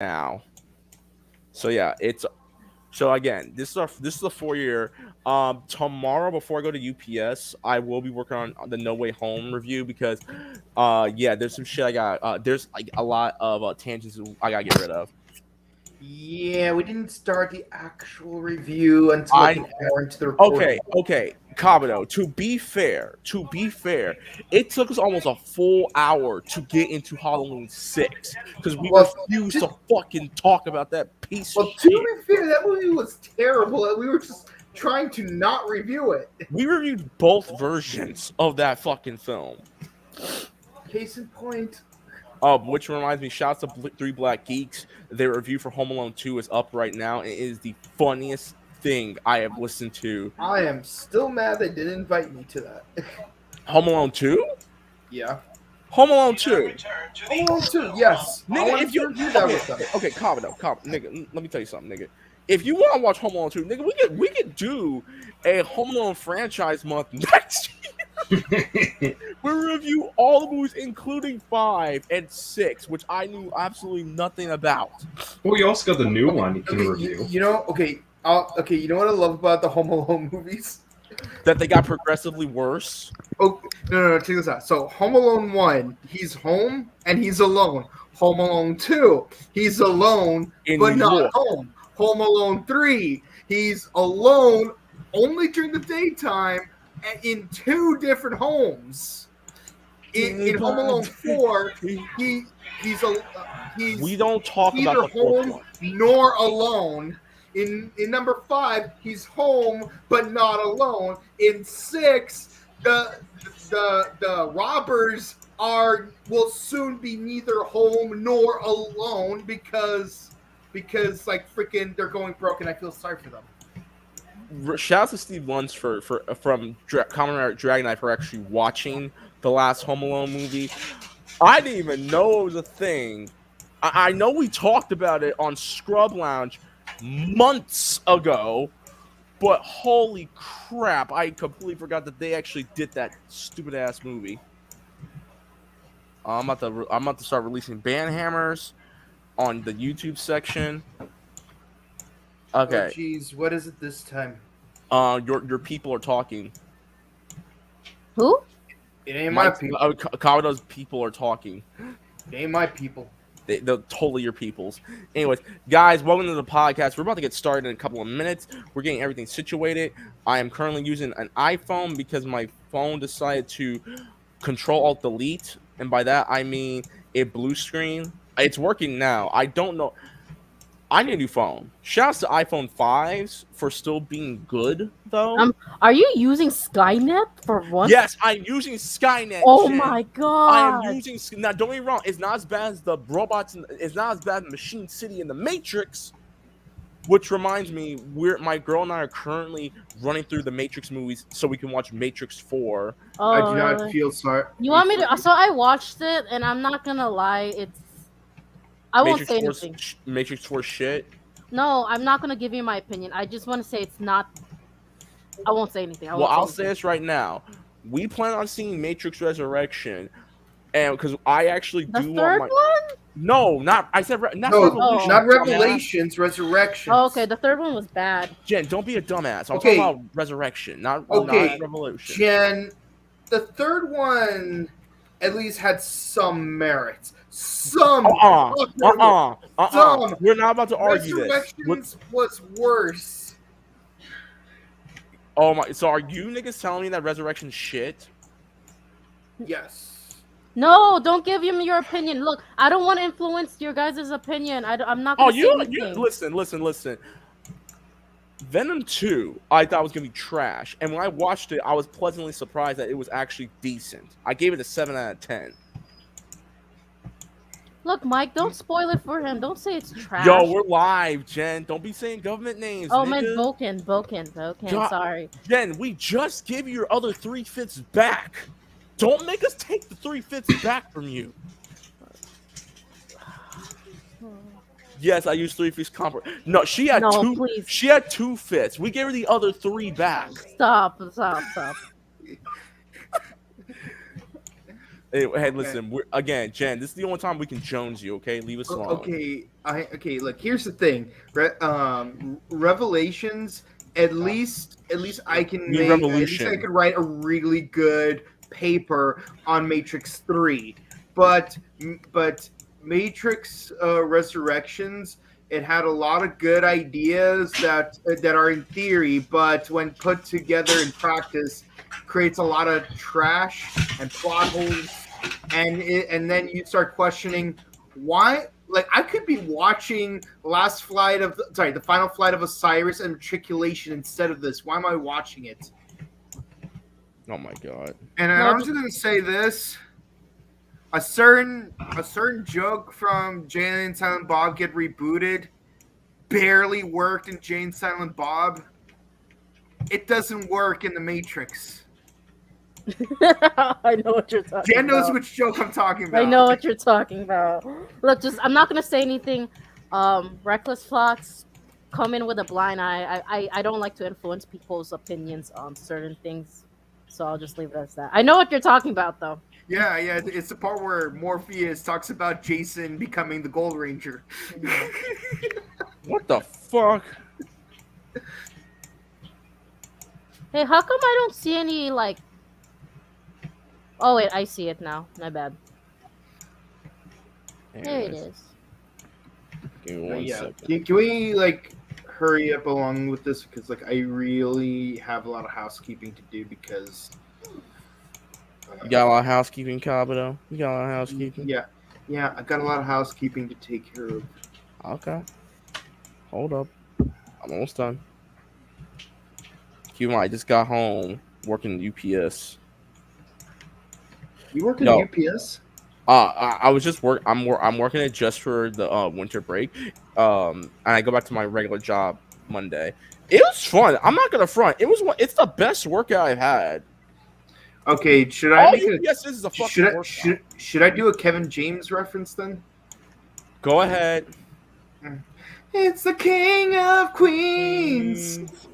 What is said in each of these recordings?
now. So yeah, it's so again. This is a 4 year. Tomorrow before I go to UPS, I will be working on the No Way Home review because, yeah, there's some shit I got. There's like a lot of tangents I gotta get rid of. Yeah, we didn't start the actual review until like I an hour into the Okay, recording. okay, Kabuto. To be fair, it took us almost a full hour to get into Halloween 6 because we Well, refused to fucking talk about that piece of to shit. be fair, that movie was terrible. And we were just trying to not review it. We reviewed both versions of that fucking film. Case in point. Which reminds me, shouts to Three Black Geeks. Their review for Home Alone 2 is up right now. It is the funniest thing I have listened to. I am still mad they didn't invite me to that. Home Alone 2? Yeah. Home Alone 2. Home Alone 2, yes. I Nigga, wanted if you to review that with them. okay, nigga, let me tell you something, nigga. If you want to watch Home Alone 2, nigga, we could do a Home Alone franchise month next year. We review all the movies, including 5 and 6, which I knew absolutely nothing about. Well, you also got the new one you can review. You know, okay, you know what I love about the Home Alone movies? That they got progressively worse. Oh, no, check this out. So, Home Alone 1, he's home and he's alone. Home Alone 2, he's alone but New not York. home. Home Alone 3, he's alone only during the daytime in 2 different homes. In Home Alone 4, he's We don't talk neither about the fourth home one. nor alone. In number 5, he's home but not alone. In 6, the robbers will soon be neither home nor alone because like freaking they're going broke, and I feel sorry for them. Shout out to Steve Luntz from Common Dragon Knight for actually watching the last Home Alone movie. I didn't even know it was a thing. I know we talked about it on Scrub Lounge months ago, but holy crap, I completely forgot that they actually did that stupid ass movie. I'm about to start releasing ban hammers on the YouTube section. Okay. Oh, jeez, what is it this time? Your people are talking. Who? It ain't my people. Kabuto's people are talking. It ain't my people. They're totally your peoples. Anyways, guys, welcome to the podcast. We're about to get started in a couple of minutes. We're getting everything situated. I am currently using an iPhone because my phone decided to Control-Alt-Delete, and by that I mean it blue screen. It's working now. I don't know. I need a new phone. Shouts to iPhone 5s for still being good, though. Are you using Skynet for once? Yes, I'm using Skynet. Oh Jen. my god! I am using. Now, don't get me wrong. It's not as bad as the robots. It's not as bad as Machine City and the Matrix. Which reminds me, my girl and I are currently running through the Matrix movies so we can watch Matrix 4. Oh, I do not really? feel sorry. You want me to? So I watched it, and I'm not gonna lie. I won't say anything. Matrix 4 shit. No, I'm not gonna give you my opinion. I just want to say it's not. I won't say anything. I'll say this right now. We plan on seeing Matrix Resurrection, and because I actually the do third want one. No, not I said not No, Revolution. not Revelations, Resurrections. Oh, okay, the third one was bad. Jen, don't be a dumbass. I'm Okay. talking about Resurrection, not Revolution. Jen, the third one at least had some merits. Some. We're not about to argue this. Resurrections was worse. Oh my! So are you niggas telling me that Resurrection shit? Yes. No, don't give him your opinion. Look, I don't want to influence your guys' opinion. I'm not going to say anything. Listen. Venom 2, I thought was going to be trash. And when I watched it, I was pleasantly surprised that it was actually decent. I gave it a 7 out of 10. Look, Mike, don't spoil it for him. Don't say it's trash. Yo, we're live, Jen. Don't be saying government names, Oh, nigga. man, Bouken. Sorry. Jen, we just gave you your other 3/5 back. Don't make us take the 3/5 back from you. Yes, I used 3/5 comp. No, she had two. Please. She had 2/5. We gave her the other 3 back. Stop. Hey, listen. Again, Jen. This is the only time we can Jones you. Okay, leave us alone. Okay. Look, here's the thing. Revelations. At least I can make. Revolution. At least I could write a really good paper on Matrix 3, but Matrix Resurrections. It had a lot of good ideas that are in theory, but when put together in practice, creates a lot of trash and plot holes, and then you start questioning why. Like, I could be watching the Final Flight of Osiris and Matriculation instead of this. Why am I watching it? Oh my god! And I'm just gonna say this. A certain joke from Jay and Silent Bob Get Rebooted barely worked in Jay and Silent Bob. It doesn't work in The Matrix. I know what you're talking about. Jen knows which joke I'm talking about. I know what you're talking about. Look, I'm not gonna say anything. Reckless Fox, come in with a blind eye. I don't like to influence people's opinions on certain things, so I'll just leave it as that. I know what you're talking about, though. Yeah, it's the part where Morpheus talks about Jason becoming the Gold Ranger. What the fuck? Hey, how come I don't see any, like... Oh, wait, I see it now. My bad. There it is. Give me 1 second. Can we, like, hurry up along with this? Because, like, I really have a lot of housekeeping to do because... You got a lot of housekeeping, Kabuto? You got a lot of housekeeping? Yeah, I got a lot of housekeeping to take care of. Okay. Hold up. I'm almost done. Q, I just got home working UPS. You work at UPS? I was just I'm working it just for the winter break. And I go back to my regular job Monday. It was fun. I'm not gonna front. It's the best workout I've had. Okay, should I should I do a Kevin James reference then? Go ahead. It's the King of Queens.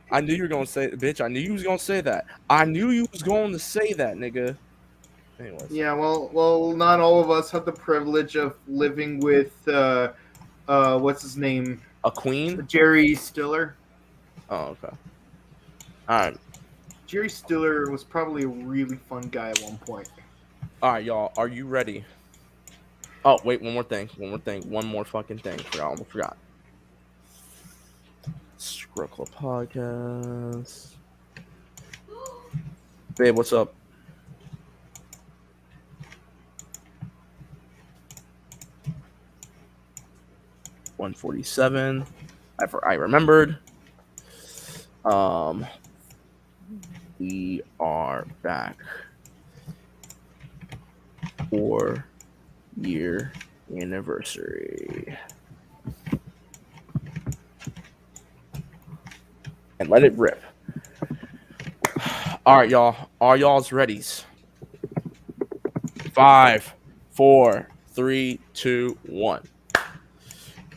I knew you were gonna say, bitch. I knew you was gonna say that. I knew you was going to say that, nigga. Anyways. Yeah, well, not all of us have the privilege of living with what's his name? A queen? Jerry Stiller. Oh, okay. All right. Jerry Stiller was probably a really fun guy at one point. All right, y'all. Are you ready? Oh, wait. One more thing. One more fucking thing. I almost forgot. ScrubClub podcast. Babe, what's up? $147. I remembered. We are back. 4-year anniversary. And let it rip. All right, y'all. Are y'all's readies? 5, 4, 3, 2, 1.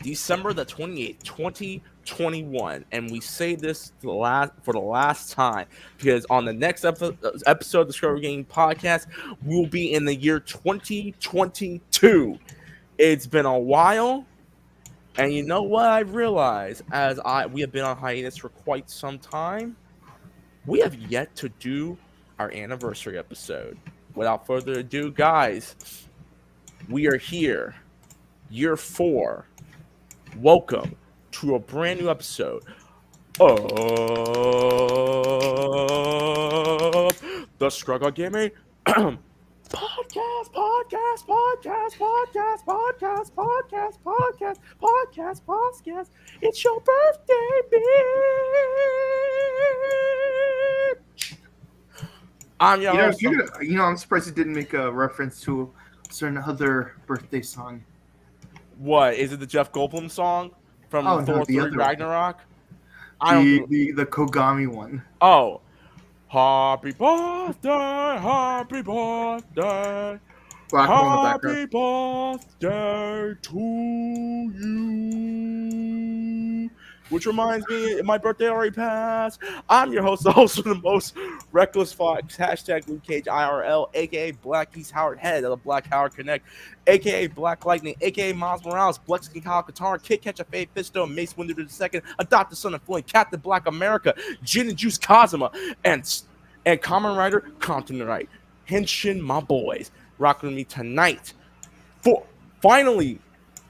December the 28th, 2021, and we say this for the last time because on the next episode of the Scrub Game podcast, we will be in the year 2022. It's been a while, and you know what I realized we have been on hiatus for quite some time. We have yet to do our anniversary episode. Without further ado, guys, we are here, year 4. Welcome to a brand new episode of the Struggle Gaming podcast. It's your birthday, bitch. I'm your host. I'm surprised you didn't make a reference to a certain other birthday song. What is it? The Jeff Goldblum song from Thor 3 Ragnarok? The Kogami one. Oh, happy birthday, happy birthday, happy birthday to you. Which reminds me, my birthday already passed. I'm your host, the host of the most Reckless Fox, hashtag Luke Cage IRL, aka Black East Howard Head of the Black Howard Connect, aka Black Lightning, aka Miles Morales, Blexican Kyle Katarn, Kid Catcher, Faye Fisto, Mace Windu II, Adopted Son of Flint, Captain Black America, Gin and Juice Kazuma, and Kamen Rider Continent Right. Henshin, my boys, rocking with me tonight. For finally,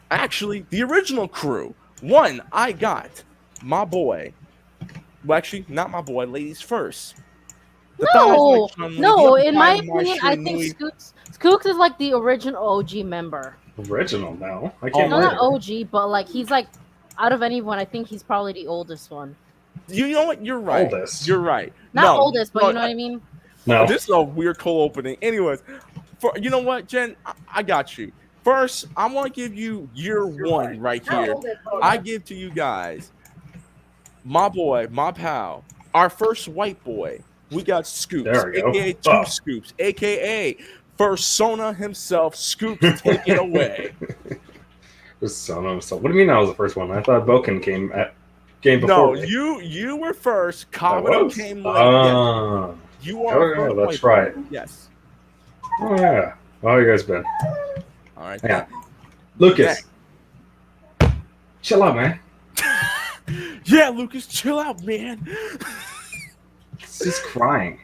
actually, the original crew. One, I got my boy. Well, actually, not my boy. Ladies first. No. In my opinion, I think Skooks is like the original OG member. Original now. I can't. No, not OG, but like he's like out of anyone, I think he's probably the oldest one. You know what? You're right. Oldest. You're right. Not oldest, but you know what I mean. No. This is a weird cold opening. Anyways, you know what, Jen? I got you. First, I want to give you year one right here. I give to you guys my boy, my pal, our first white boy. We got Scoops, aka Two Scoops, aka Persona himself. Scoops, take it away. Persona himself. What do you mean I was the first one? I thought Bouken came before. No, me. you were first. Kabuto came later. Yes. You are. That's right. Yes. Oh yeah. How you guys been? All right. Yeah. Lucas. Chill out, man. Yeah, Lucas, chill out, man. She's crying.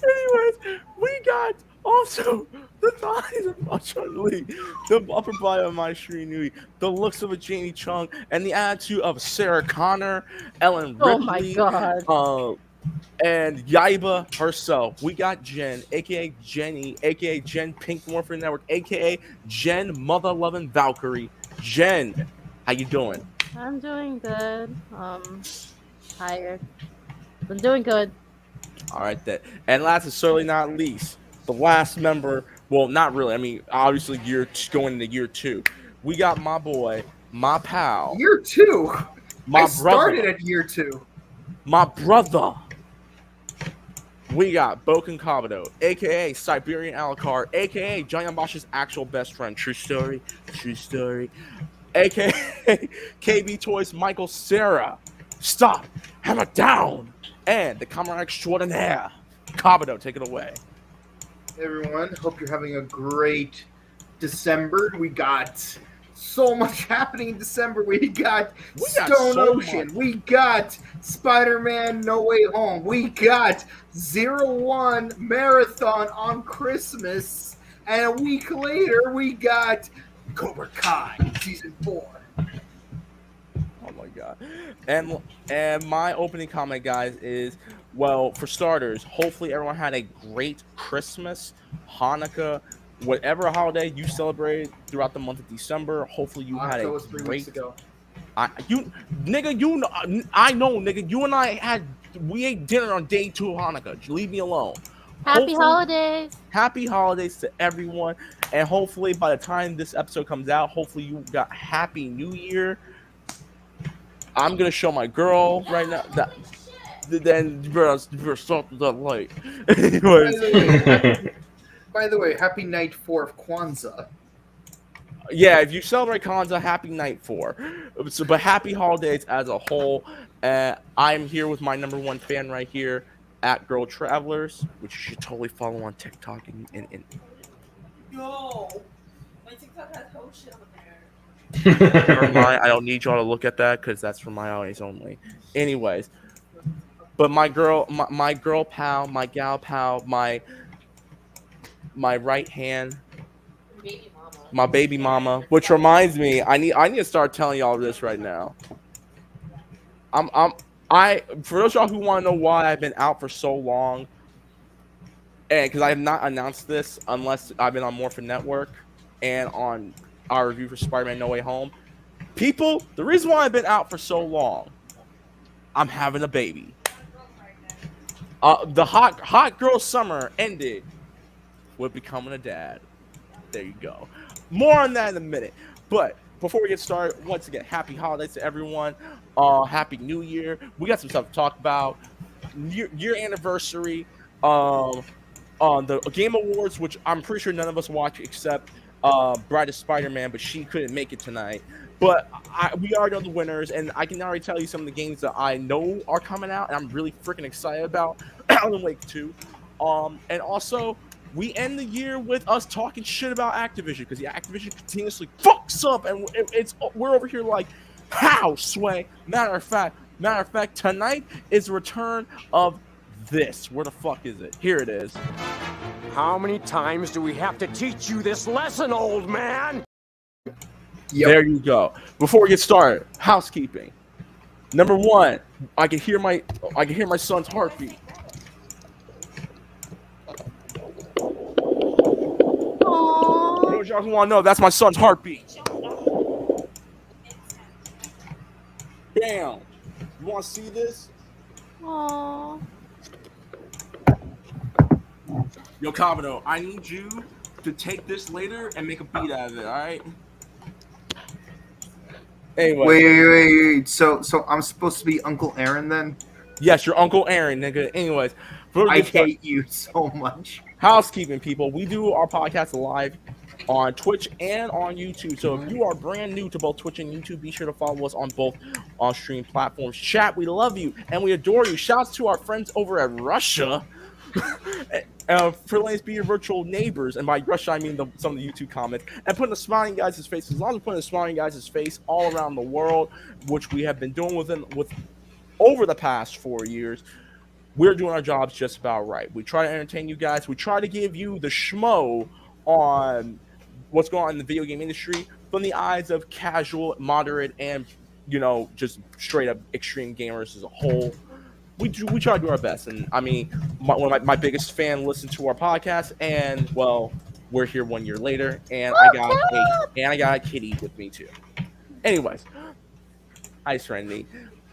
Anyways, we got also the thighs of Chun-Li, the upper body of my Shinui, the looks of a Jamie Chung, and the attitude of Sarah Connor, Ellen Ripley. Oh my god. And Yaiba herself. We got Jen, aka Jenny, aka Jen Pink Morphin Network, aka Jen Mother Loving Valkyrie. Jen, how you doing? I'm doing good. Tired. I'm doing good. All right, then. And last and certainly not least, the last member. Well, not really. I mean, obviously, going into year two. We got my boy, my pal. Year two. I started at year two. My brother. We got Bouken Kabuto, aka Siberian Alucard, aka John Yamash's actual best friend. True story. True story. AKA KB Toys Michael Sarah. Stop. Hammer down. And the camera extraordinaire. Kabuto, take it away. Hey everyone, hope you're having a great December. We got so much happening in December. We got Stone Ocean. We got Spider-Man No Way Home. We got 01 Marathon on Christmas. And a week later, we got Cobra Kai season 4. Oh my god. And my opening comment, guys, is, well, for starters, hopefully everyone had a great Christmas, Hanukkah, whatever holiday you celebrated throughout the month of December. Hopefully you had a was 3 weeks ago. I know, nigga. We ate dinner on day 2 of Hanukkah. Leave me alone. Happy holidays. Happy holidays to everyone. And hopefully by the time this episode comes out, hopefully you got Happy New Year. I'm going to show my girl right now. Then you're something that light. Anyways. By the way, happy night 4 of Kwanzaa. Yeah, if you celebrate Kwanzaa, happy night 4. But happy holidays as a whole. I'm here with my number 1 fan right here, at Girl Travelers, which you should totally follow on TikTok. And No, my TikTok has whole shit on there. Never mind, I don't need y'all to look at that because that's for my audience only. Anyways, but my girl pal, my gal pal, my right hand, my baby mama. Which reminds me, I need to start telling y'all this right now. For those of y'all who want to know why I've been out for so long, and because I have not announced this unless I've been on Morphin Network and on our review for Spider-Man No Way Home. People, the reason why I've been out for so long, I'm having a baby. The hot girl summer ended with becoming a dad. There you go. More on that in a minute. But before we get started, once again, happy holidays to everyone. Happy New Year. We got some stuff to talk about. Year anniversary. On the Game Awards, which I'm pretty sure none of us watch except Bride of Spider-Man, but she couldn't make it tonight. But we already know the winners, and I can already tell you some of the games that I know are coming out, and I'm really freaking excited about. Alan Wake 2. And also, we end the year with us talking shit about Activision, because the Activision continuously fucks up, and we're over here like, how, Sway? Matter of fact, tonight is the return of this. Where the fuck is it? Here it is. How many times do we have to teach you this lesson, old man? Yep. There you go. Before we get started, housekeeping. Number one, I can hear my son's heartbeat. Aww. Those y'all who want to know, that's my son's heartbeat. Bam. You want to see this? Aww. Yo, Kabuto, I need you to take this later and make a beat out of it, all right? Anyway. Wait. So I'm supposed to be Uncle Aaron then? Yes, your Uncle Aaron, nigga. Anyways. I hate you so much. Housekeeping, people. We do our podcast live on Twitch and on YouTube. So if you are brand new to both Twitch and YouTube, be sure to follow us on both on-stream platforms. Chat, we love you and we adore you. Shouts to our friends over at Russia. For Lane's be your virtual neighbors, and by Russia I mean some of the YouTube comments, and putting a smiling guy's face. As long as we're putting a smiling guy's face all around the world, which we have been doing with over the past 4 years, we're doing our jobs just about right. We try to entertain you guys. We try to give you the schmo on what's going on in the video game industry from the eyes of casual, moderate, and just straight up extreme gamers as a whole. We try to do our best, and I mean, one of my biggest fan listened to our podcast, and well, we're here 1 year later, and I got a kitty with me too. Anyways, hi Serenity.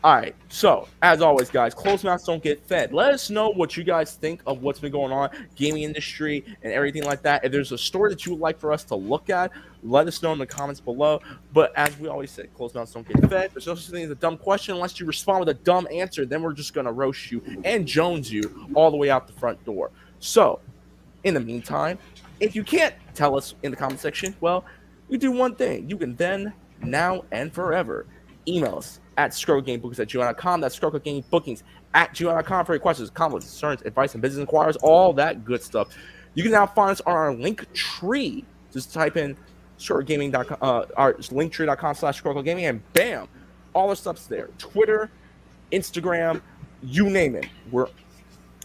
All right, so as always, guys, closed mouths don't get fed. Let us know what you guys think of what's been going on, gaming industry, and everything like that. If there's a story that you would like for us to look at, let us know in the comments below. But as we always say, closed mouths don't get fed. There's no such thing as a dumb question unless you respond with a dumb answer. Then we're just gonna roast you and Jones you all the way out the front door. So, in the meantime, if you can't tell us in the comment section, well, you do one thing. You can then, now, and forever email us at ScrubClubGameBookings@gmail.com. That's ScrubClubGameBookings@gmail.com for your questions, comments, concerns, advice, and business inquiries, all that good stuff. You can now find us on our link tree. Just type in ScrubClubGaming.com, our linktree.com/ScrubClubGaming, and bam, all our stuff's there. Twitter, Instagram, you name it. We're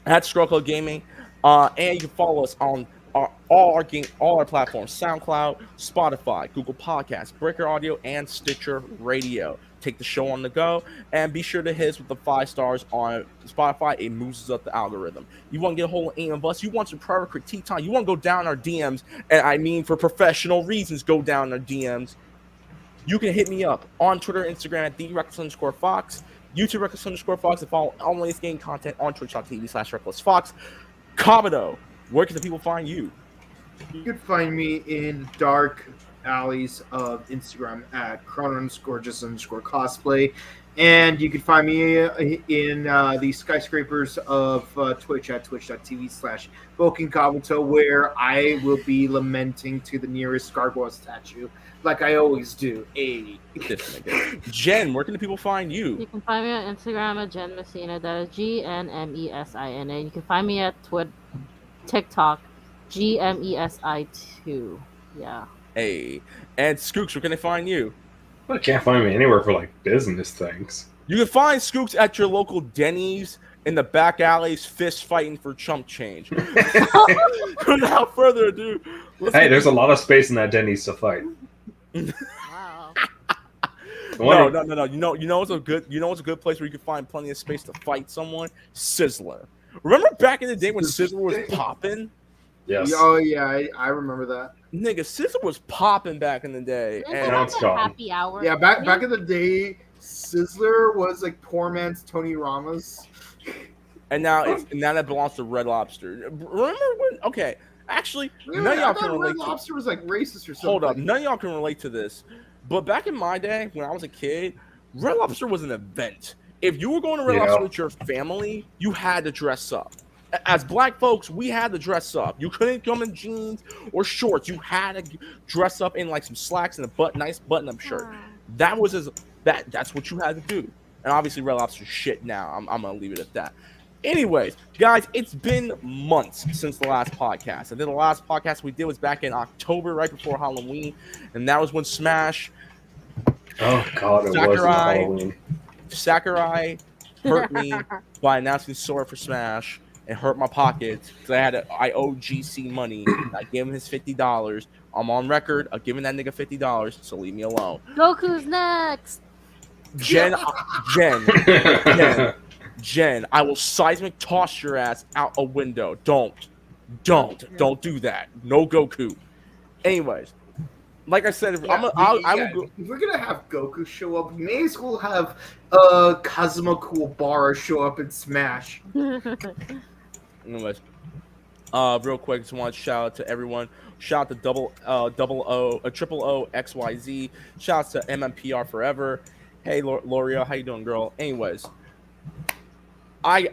at ScrubClubGaming, and you can follow us on all our platforms: SoundCloud, Spotify, Google Podcasts, Breaker Audio, and Stitcher Radio. Take the show on the go, and be sure to hit us with the 5 stars on Spotify. It moves up the algorithm. You want to get a hold of any of us? You want some private critique time? You want to go down our DMs? And I mean, for professional reasons, go down our DMs. You can hit me up on Twitter, Instagram at @TheReckless_Fox, YouTube Reckless_Fox, and follow all latest game content on Twitch.tv/RecklessFox. Kabuto, where can the people find you? You can find me in dark alleys of Instagram at Chrono_just_cosplay, and you can find me in the skyscrapers of Twitch at twitch.tv/Bouken Kabuto, where I will be lamenting to the nearest gargoyle statue, like I always do. Jen, where can the people find you? You can find me on Instagram at Jen Messina. That is GNMESINA. You can find me at TikTok, GMESI2. Yeah. Hey, and Skooks, where can they find you? I can't find me anywhere for like business things. You can find Skooks at your local Denny's in the back alleys, fist fighting for chump change. Without further ado, hey, there's a lot of space in that Denny's to fight. Wow. No. You know it's a good place where you can find plenty of space to fight someone. Sizzler. Remember back in the day when Sizzler was popping? Yes. Oh yeah, I remember that. Nigga, Sizzler was popping back in the day. And now it's gone. Happy hour. Yeah, back in the day, Sizzler was like poor man's Tony Ramos. And now that belongs to Red Lobster. Remember when? Okay, actually, none of y'all can relate. Red Lobster was like racist or something. Hold up, none of y'all can relate to this. But back in my day, when I was a kid, Red Lobster was an event. If you were going to Red Lobster with your family, you had to dress up. As black folks, we had to dress up. You couldn't come in jeans or shorts. You had to dress up in like some slacks and a nice button-up shirt. That was that's what you had to do. And obviously Red Lobster's shit now. I'm gonna leave it at that. Anyways, guys, it's been months since the last podcast. And then the last podcast we did was back in October, right before Halloween, and that was when Smash. Oh God, it wasn't Halloween. Sakurai hurt me by announcing sorry for Smash and hurt my pockets because I owed GC money. I gave him his $50. I'm on record of giving that nigga $50, so leave me alone. Goku's next. Jen, I will seismic toss your ass out a window. Don't do that. No Goku. Anyways, like I said, I will go. If we're gonna have Goku show up, we may as well have Kazuma Kuwabara show up in Smash. Anyways, real quick, just want to shout out to everyone. Shout out to Triple O XYZ. Shout out to MMPR Forever. Hey, L'Oreal, how you doing, girl? Anyways, I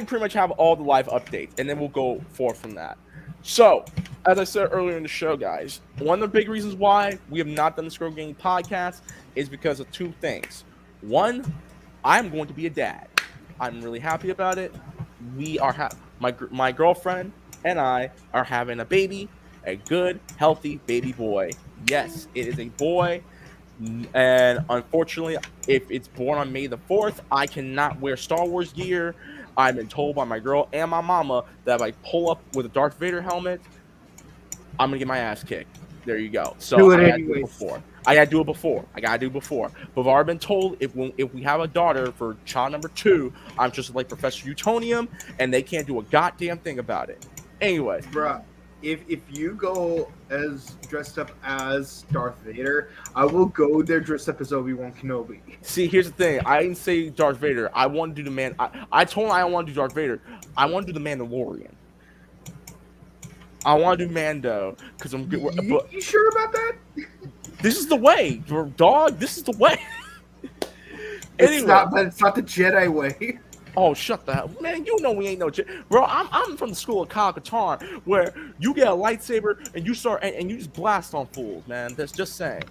pretty much have all the live updates, and then we'll go forth from that. So, as I said earlier in the show, guys, one of the big reasons why we have not done the Scroll Game podcast is because of two things. One, I'm going to be a dad. I'm really happy about it. We are my girlfriend and I are having a baby, a good, healthy baby boy. Yes, it is a boy. And unfortunately, if it's born on May the 4th, I cannot wear Star Wars gear. I've been told by my girl and my mama that if I pull up with a Darth Vader helmet, I'm gonna get my ass kicked. There you go. So I gotta do it before. I gotta do it before. But I've already been told if we have a daughter for child number 2, I'm just like Professor Utonium, and they can't do a goddamn thing about it. Anyways, bruh, if you go as dressed up as Darth Vader, I will go there dressed up as Obi-Wan Kenobi. See, here's the thing. I didn't say Darth Vader. I want to do the I told him I don't want to do Darth Vader. I want to do the Mandalorian. I want to do Mando because I'm good. You sure about that? This is the way, dog. This is the way. It's not the Jedi way. Oh, shut the hell, man! You know we ain't no bro. I'm from the school of Kyle Katarn, where you get a lightsaber and you start and you just blast on fools, man. That's just saying.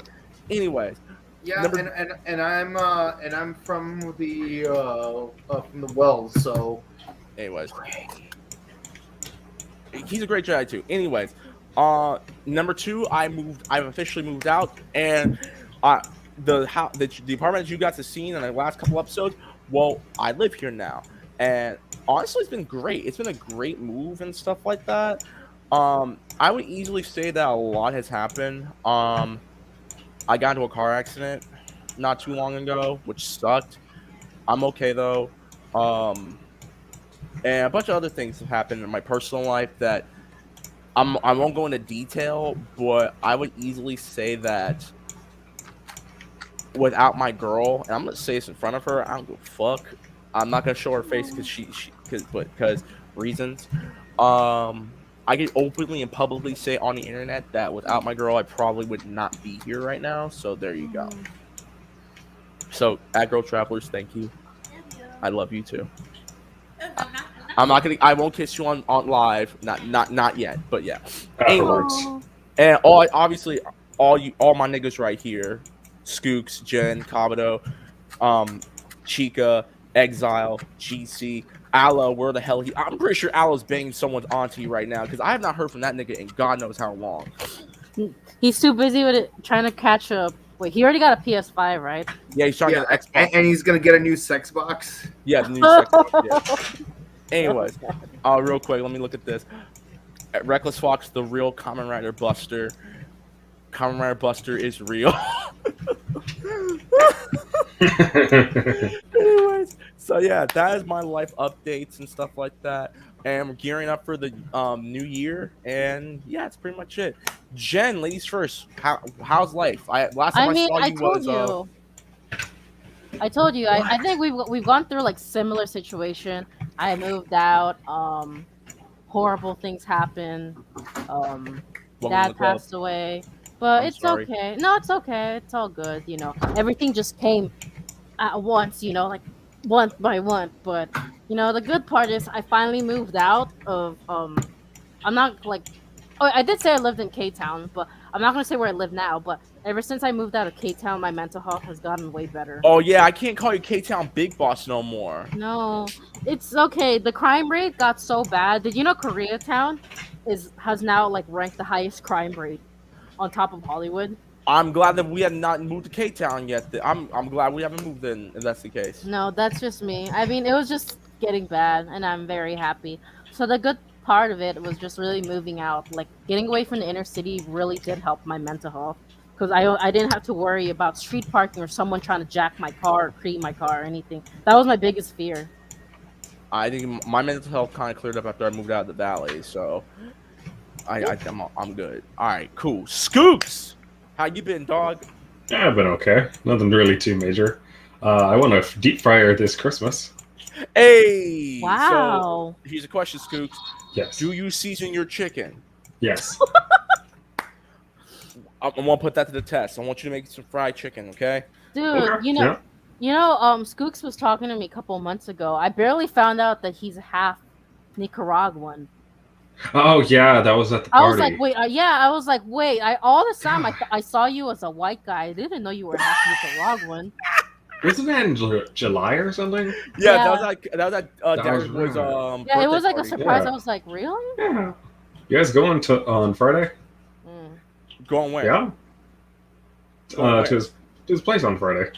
Anyways, yeah, and I'm from the Wells, so. Anyways, he's a great Jedi too. Anyways, number 2, I've officially moved out, and the apartment that you got to see in the last couple episodes. Well, I live here now, and honestly, it's been great. It's been a great move and stuff like that. I would easily say that a lot has happened. I got into a car accident not too long ago, which sucked. I'm okay though. And a bunch of other things have happened in my personal life that I won't go into detail, but I would easily say that without my girl, and I'm gonna say this in front of her, I don't give a fuck. I'm not gonna show her face because reasons. I can openly and publicly say on the internet that without my girl, I probably would not be here right now. So there you go. So at Girl Travelers, thank you. I love you too. I'm not gonna. I won't kiss you on live. Not yet. But yeah. Anyways, and all my niggas right here. Skooks, Jen, Kabuto, Chica, Exile, GC, Allo, where the hell I'm pretty sure Allo's banging someone's auntie right now because I have not heard from that nigga in God knows how long. He's too busy with it trying to catch up. Wait, he already got a PS5, right? Yeah, he's trying to get an Xbox. And he's gonna get a new sex box. Yeah, the new sex box. Yeah. Anyways, real quick, let me look at this. Reckless Fox, the real Kamen Rider Buster. Kamen Rider Buster is real. Anyways, so yeah, that is my life updates and stuff like that. And we're gearing up for the new year, and yeah, that's pretty much it. Jen, ladies first. How's life? I told you. I think we've gone through like similar situation. I moved out. Horrible things happened. Dad passed away. But it's okay. No, it's okay. It's all good. You know, everything just came at once, you know, like one by one. But, you know, the good part is I finally moved out of, I'm not like, oh, I did say I lived in K-Town, but I'm not going to say where I live now. But Ever since I moved out of K-Town, my mental health has gotten way better. Oh yeah, I can't call you K-Town Big Boss no more. No, it's okay. The crime rate got so bad. Did you know Koreatown has now like ranked the highest crime rate on top of Hollywood? I'm glad that we have not moved to K-Town yet. I'm glad we haven't moved in, if that's the case. No, that's just me. I mean, it was just getting bad, and I'm very happy. So the good part of it was just really moving out. Like getting away from the inner city really did help my mental health because I didn't have to worry about street parking or someone trying to jack my car or creep my car or anything. That was my biggest fear. I think my mental health kind of cleared up after I moved out of the valley, so I'm good. All right, cool. Scoops, how you been, dog? Yeah, I've been okay. Nothing really too major. I want to deep fryer this Christmas. Hey! Wow. So, here's a question, Scoops. Yes. Do you season your chicken? Yes. I want to put that to the test. I want you to make some fried chicken, okay? Dude, Okay, you know, yeah. Skooks was talking to me a couple months ago. I barely found out that he's half Nicaraguan. Oh yeah, that was at the I party. was like, wait, I was like, wait. All this time I saw you as a white guy. I didn't know you were half Nicaraguan. Wasn't that in July or something? Yeah, Yeah. that was at Dagger's was boy's Yeah, it was like a birthday surprise. Yeah. I was like, really? Yeah. You guys going to on Friday? Mm. party. Going where? Yeah. Going where? To his place on Friday.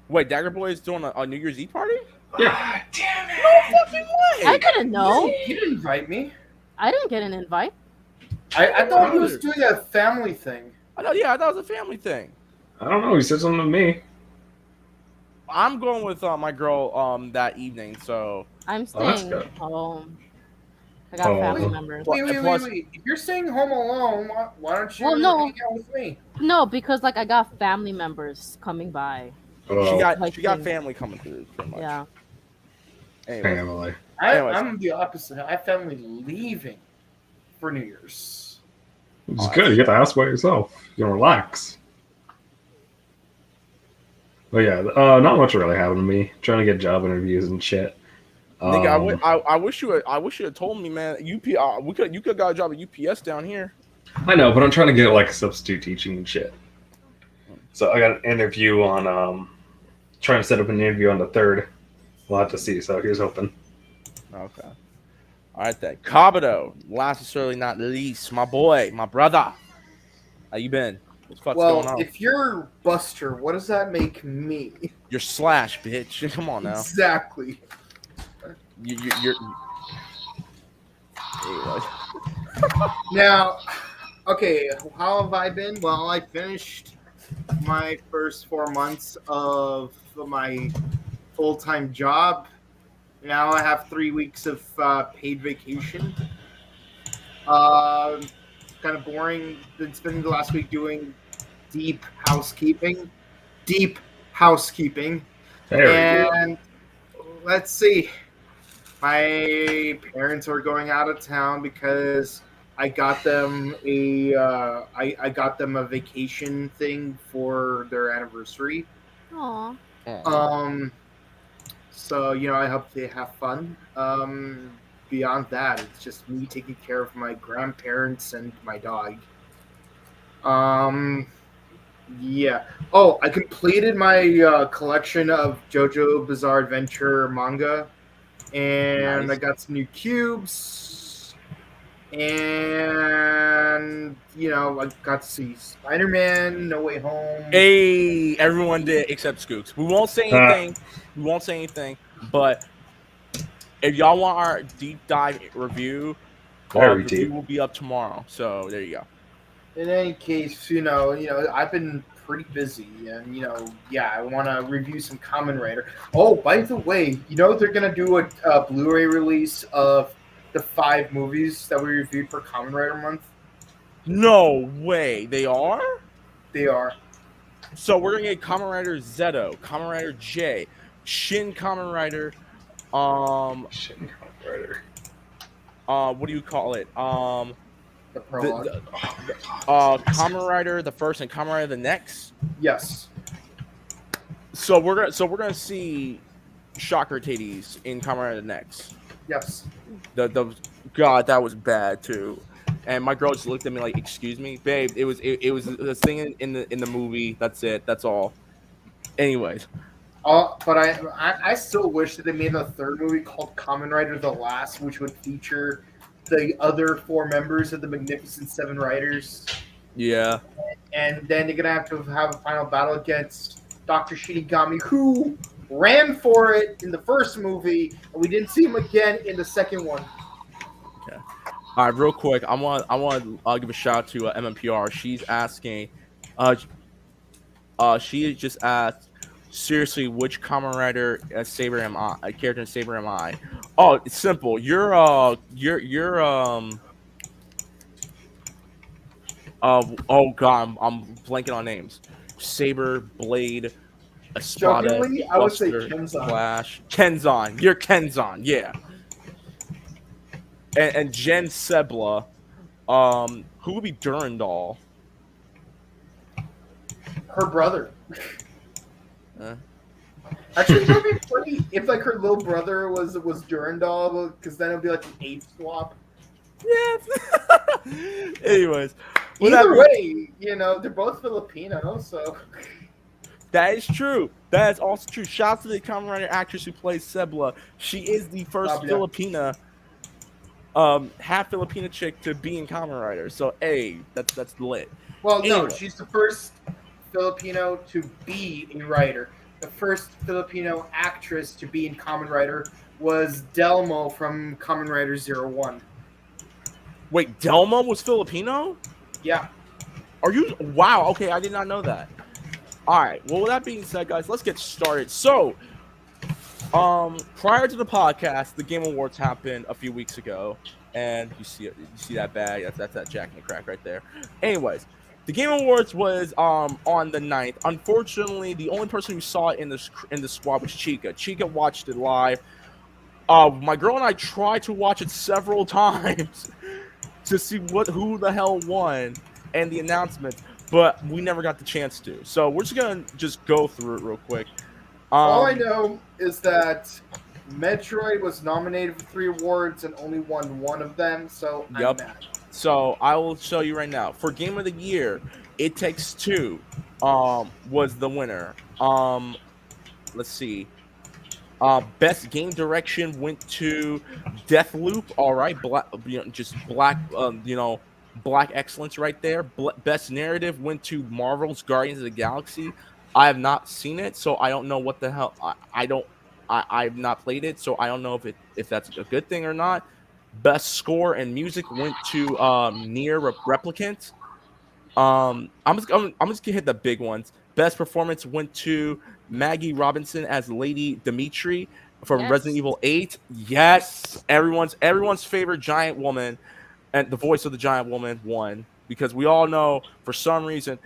Wait, Dagger Boy is doing a New Year's Eve party? Yeah. Damn it! No fucking way! I didn't know. He didn't invite me. I didn't get an invite. I thought he was doing a family thing. I thought it was a family thing. I don't know. He said something to me. I'm going with my girl that evening, so I'm Oh, that's staying good. home. I got Oh. family members. Wait. If you're staying home alone, why don't you Well, no. hang out with me? No, because like I got family members coming by. Oh, she got Like family coming through. Pretty much. Yeah. Anyway, family. Anyways. I'm the opposite. I have family leaving for New Year's. It's good. You get the house by yourself. You can relax. But yeah, not much really happened to me. Trying to get job interviews and shit. nigga, I wish you had told me, man. You could have got a job at UPS down here. I know, but I'm trying to get like substitute teaching and shit. So I got an interview on trying to set up an interview on the 3rd. We'll have to see. So here's hoping. Okay. All right then. Kabuto, last but certainly not least, my boy, my brother. How you been? What's going Well, on? if you're Buster, what does that make me? You're Slash, bitch. Come on now. Exactly. You're. Anyway. Now, okay, how have I been? Well, I finished my first 4 months of my full-time job. Now I have 3 weeks of paid vacation. Kind of boring. Been spending the last week doing deep housekeeping. There we go. And let's see. My parents are going out of town because I got them I got them a vacation thing for their anniversary. Aw. So I hope they have fun. Beyond that, it's just me taking care of my grandparents and my dog. Yeah. Oh, I completed my collection of JoJo Bizarre Adventure manga, and Nice. I got some new cubes, and I got to see Spider-Man: No Way Home. Hey, everyone did except Scoops. We won't say anything. But if y'all want our deep dive review, our Very review deep. will be up tomorrow. So there you go. In any case, I've been pretty busy, and I want to review some Kamen Rider. Oh, by the way, they're gonna do a Blu-ray release of the 5 movies that we reviewed for Kamen Rider month. No way, they are. They are. So we're gonna get Kamen Rider Zeto, Kamen Rider J, Shin Kamen Rider. Shit, Rider. What do you call it? The prologue. Kamen Rider the first and Kamen Rider the next. Yes. So we're gonna see Shocker titties in Kamen Rider the next. Yes. The God, that was bad too. and my girl just looked at me like, "Excuse me, babe." It was a thing in the movie. That's it. That's all. Anyways, But I still wish that they made a third movie called Kamen Rider: The Last, which would feature the other 4 members of the Magnificent Seven Riders, yeah. and then you're gonna have to have a final battle against Dr. Shinigami, who ran for it in the first movie, and we didn't see him again in the second one. Okay. All right, real quick, I want to give a shout out to MMPR. She's asking, she just asked, seriously, which Kamen Rider Saber am I? A character in Saber am I? Oh, it's simple. You're oh god, I'm blanking on names. Saber, Blade, Espada, Jokingly, I would say Buster, Kenzan. Flash, Kenzan. You're Kenzan, yeah. And Jen Sebla, who would be Durandal? Her brother. Uh, Actually, it would be funny if like her little brother was Durandal, because then it'd be like an age swap. yes. Anyways, with Either that way, they're both Filipino, so that is true. That is also true. Shout out to the Kamen Rider actress who plays Sebla. She is the first Fabia. Filipina, half Filipina chick to be in Kamen Rider. So, hey, that's lit. well, no, Anyway. she's the first Filipino to be a writer. The first Filipino actress to be in Kamen Rider was Delmo from Kamen Rider 01. Wait, Delma was Filipino? Yeah. Are you? Wow. Okay, I did not know that. All right. Well, with that being said, guys, let's get started. So, prior to the podcast, the Game Awards happened a few weeks ago, and you see that bag? That's that Jack and the Crack right there. Anyways, the Game Awards was on the 9th. Unfortunately, the only person who saw it in the squad was Chica. Chica watched it live. My girl and I tried to watch it several times to see who the hell won and the announcements, but we never got the chance to. So we're just gonna go through it real quick. All I know is that Metroid was nominated for 3 awards and only won 1 of them, so Yup. I'm mad. So I will show you right now. For Game of the Year, It Takes Two was the winner. Let's see. Best game direction went to Deathloop. All right, black excellence right there. Best narrative went to Marvel's Guardians of the Galaxy. I have not seen it, so I don't know what the hell. I've not played it, so I don't know if that's a good thing or not. Best score and music went to Nier Replicant. I'm just gonna hit the big ones. Best performance went to Maggie Robinson as Lady Dimitri from Yes. Resident Evil 8. Yes, everyone's favorite giant woman, and the voice of the giant woman won, because we all know for some reason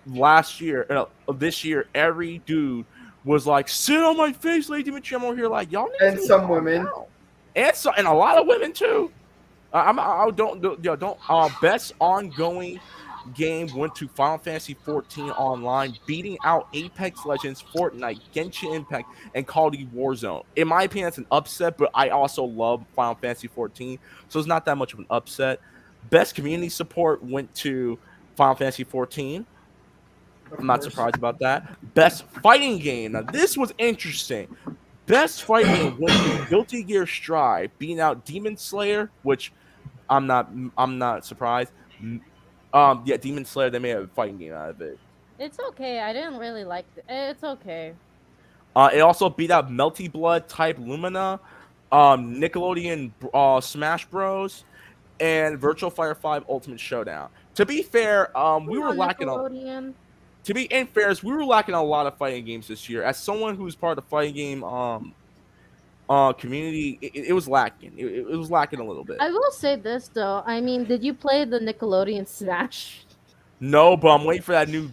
this year every dude was like, "Sit on my face, Lady Dimitri." I'm over here like, y'all need And to some calm women. down. And a lot of women too. Best ongoing game went to Final Fantasy 14 Online, beating out Apex Legends, Fortnite, Genshin Impact, and Call of Duty Warzone. In my opinion, that's an upset, but I also love Final Fantasy 14, so it's not that much of an upset. Best community support went to Final Fantasy 14. I'm not surprised about that. Best fighting game. Now, this was interesting. Best fighting game went to Guilty Gear Strive, beating out Demon Slayer, which I'm not surprised. Yeah, Demon Slayer, they made a fighting game out of it. It's okay. I didn't really like it. It's okay. It also beat out Melty Blood, Type Lumina, Nickelodeon Smash Bros, and Virtual Fighter 5 Ultimate Showdown. To be fair, we were lacking Nickelodeon. To be in fairness, we were lacking a lot of fighting games this year. As someone who's part of the fighting game community, it was lacking. It was lacking a little bit. I will say this though. I mean, did you play the Nickelodeon Smash? No, but I'm waiting for that new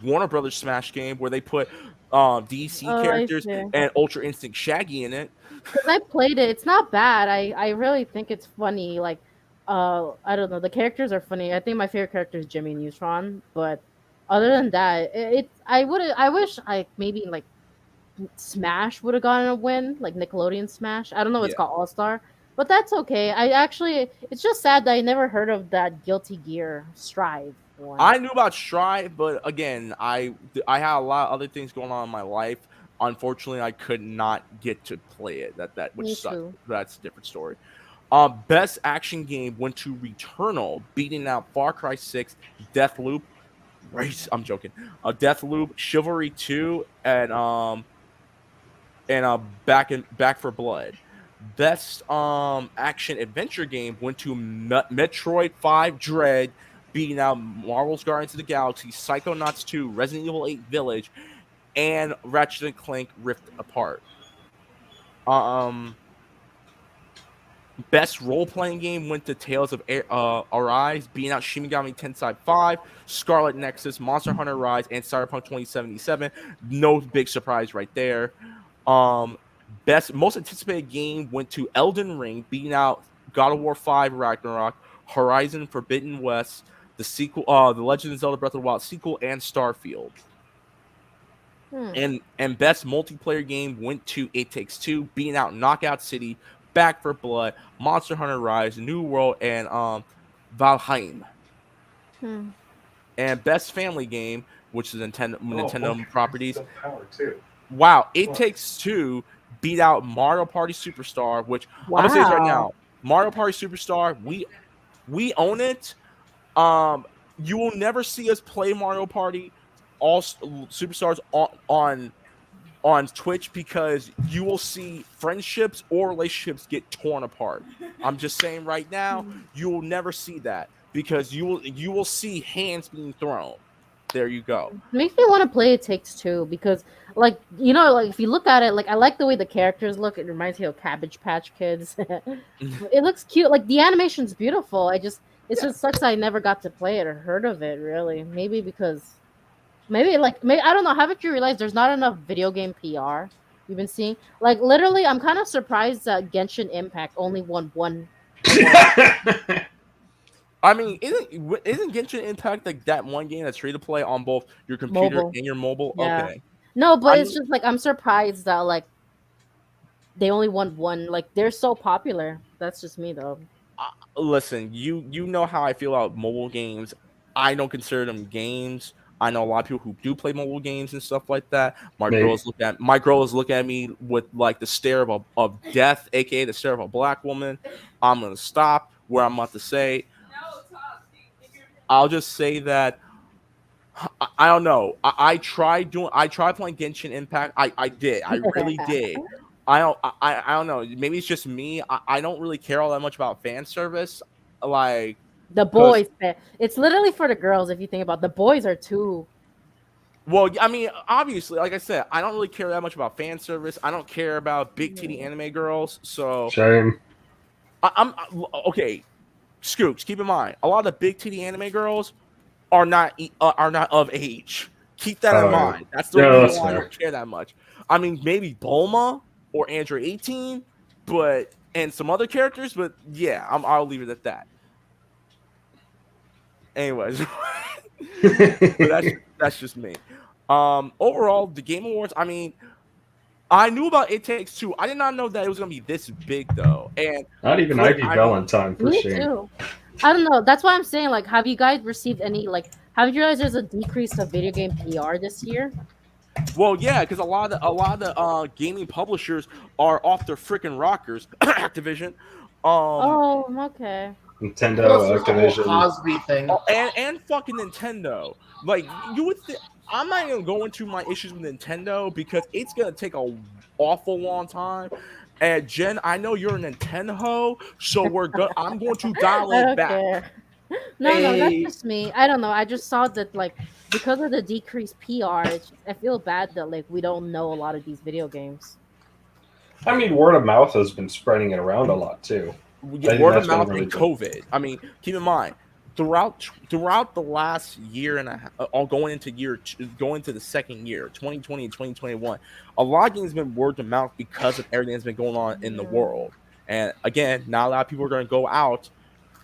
Warner Brothers Smash game where they put DC Oh, I characters see. and Ultra Instinct Shaggy in it. Because I played it. It's not bad. I really think it's funny. Like, I don't know. The characters are funny. I think my favorite character is Jimmy Neutron. But other than that, I wish maybe Smash would have gotten a win, like Nickelodeon Smash. I don't know. It's Yeah. called All Star, But that's okay. It's just sad that I never heard of that Guilty Gear Strive one. I knew about Strive, but again, I had a lot of other things going on in my life. Unfortunately, I could not get to play it. Which Me sucked. too. That's a different story. Best action game went to Returnal, beating out Far Cry 6, Deathloop, I'm joking. Deathloop, Chivalry 2, and Back for Blood. Best action adventure game went to Metroid 5 Dread, beating out Marvel's Guardians of the Galaxy, Psychonauts 2, Resident Evil 8 Village, and Ratchet and Clank Rift Apart. Best role-playing game went to Tales of Arise, beating out Shin Megami Tensei 5, Scarlet Nexus, Monster Hunter Rise, and Cyberpunk 2077. No big surprise right there. Most anticipated game went to Elden Ring, beating out God of War 5 Ragnarok, Horizon Forbidden West, the sequel, The Legend of Zelda Breath of the Wild sequel, and Starfield. And best multiplayer game went to It Takes Two, beating out Knockout City, Back for Blood, Monster Hunter Rise, New World, and Valheim. And best family game, which is Nintendo properties. Power too. Wow, It Takes Two beat out Mario Party Superstar, which I'm gonna say this right now. Mario Party Superstar, we own it. You will never see us play Mario Party all Superstars on Twitch, because you will see friendships or relationships get torn apart. I'm just saying right now, you will never see that, because you will see hands being thrown. There you go. Makes me want to play It Takes Two, because like if you look at it, like I like the way the characters look. It reminds me of Cabbage Patch Kids. It looks cute. Like the animation's beautiful. It just sucks I never got to play it or heard of it really. Maybe I don't know. Haven't you realized there's not enough video game PR you've been seeing? Like literally, I'm kind of surprised that Genshin Impact only won one. I mean, isn't Genshin Impact like that one game that's free to play on both your computer Mobile. and your mobile? Yeah. Okay. No, but it's just like I'm surprised that like they only won one. Like they're so popular. That's just me though. Listen, you know how I feel about mobile games. I don't consider them games. I know a lot of people who do play mobile games and stuff like that. My girl is looking at me with like the stare of death, aka the stare of a black woman. I'm gonna stop where I'm about to say. I'll just say that I don't know. I tried playing Genshin Impact. I did. I really did. I don't know. Maybe it's just me. I don't really care all that much about fan service. Like the boys, it's literally for the girls. If you think about it. The boys are too. Well, I mean, obviously, like I said, I don't really care that much about fan service. I don't care about big titty anime girls. So shame. I'm okay. Scoops, keep in mind, a lot of the big titty anime girls are not of age. Keep that in mind. That's the reason why I don't care that much. I mean, maybe Bulma or Android 18, and some other characters, but yeah, I'll leave it at that. Anyways, that's just me. Overall, the Game Awards, I mean, I knew about It Takes Two. I did not know that it was gonna be this big though, and not even Ivy Valentine for me shame. Too. I don't know. That's why I'm saying, like, have you guys received any have you realized there's a decrease of video game PR this year? Well, yeah, because a lot of the gaming publishers are off their freaking rockers. Activision. Okay. Nintendo, Activision, Cosby thing, and fucking Nintendo. Like you would think. I'm not even going into my issues with Nintendo because it's gonna take a awful long time. And Jen, I know you're a Nintendo, so I'm going to dial it back. No, that's just me. I don't know. I just saw that because of the decreased PR, I feel bad that we don't know a lot of these video games. I mean, word of mouth has been spreading it around a lot too. Word of mouth and COVID. I mean, keep in mind, throughout the last year and a half, going into the second year, 2020 and 2021, a lot of games have been word of mouth because of everything that's been going on in the world. And again, not a lot of people are going to go out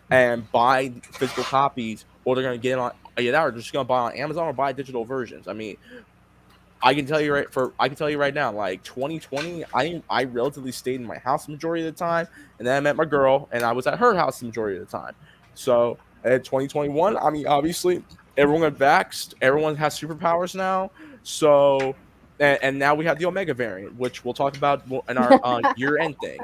and buy physical copies, or they're going to get it on. Either they're just going to buy on Amazon or buy digital versions. I mean, I can tell you right now, like 2020, I relatively stayed in my house the majority of the time, and then I met my girl, and I was at her house the majority of the time. So at 2021, I mean, obviously, everyone got vaxxed, everyone has superpowers now. So and now we have the Omega variant, which we'll talk about in our year-end thing.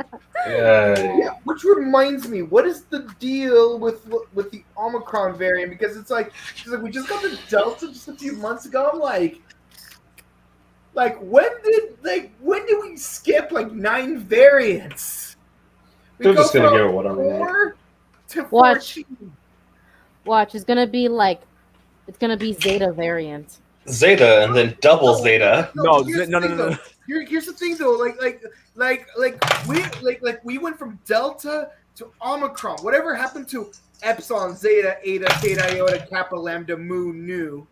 Yeah. Yeah, which reminds me, what is the deal with the Omicron variant? Because it's like we just got the Delta just a few months ago. I'm like when did we skip like 9 variants? We They're go just gonna from go whatever. 4 to Watch. 14. Watch, it's gonna be Zeta variant. Zeta and then double Zeta. No, here's no, the no, thing, no, though. Here's the thing though, we went from Delta to Omicron. Whatever happened to Epsilon, Zeta, Eta, Theta, Iota, Kappa, Lambda, Mu, Nu?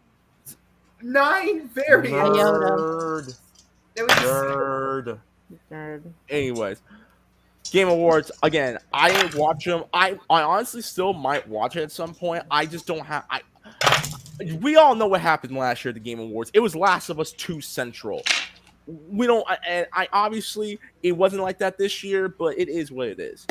9 variants. Nerd. That was Nerd. Nerd. Anyways, Game Awards again. I didn't watch them. I honestly still might watch it at some point. I just don't have. We all know what happened last year at the Game Awards. It was Last of Us 2 Central. We don't. And I obviously it wasn't like that this year, but it is what it is.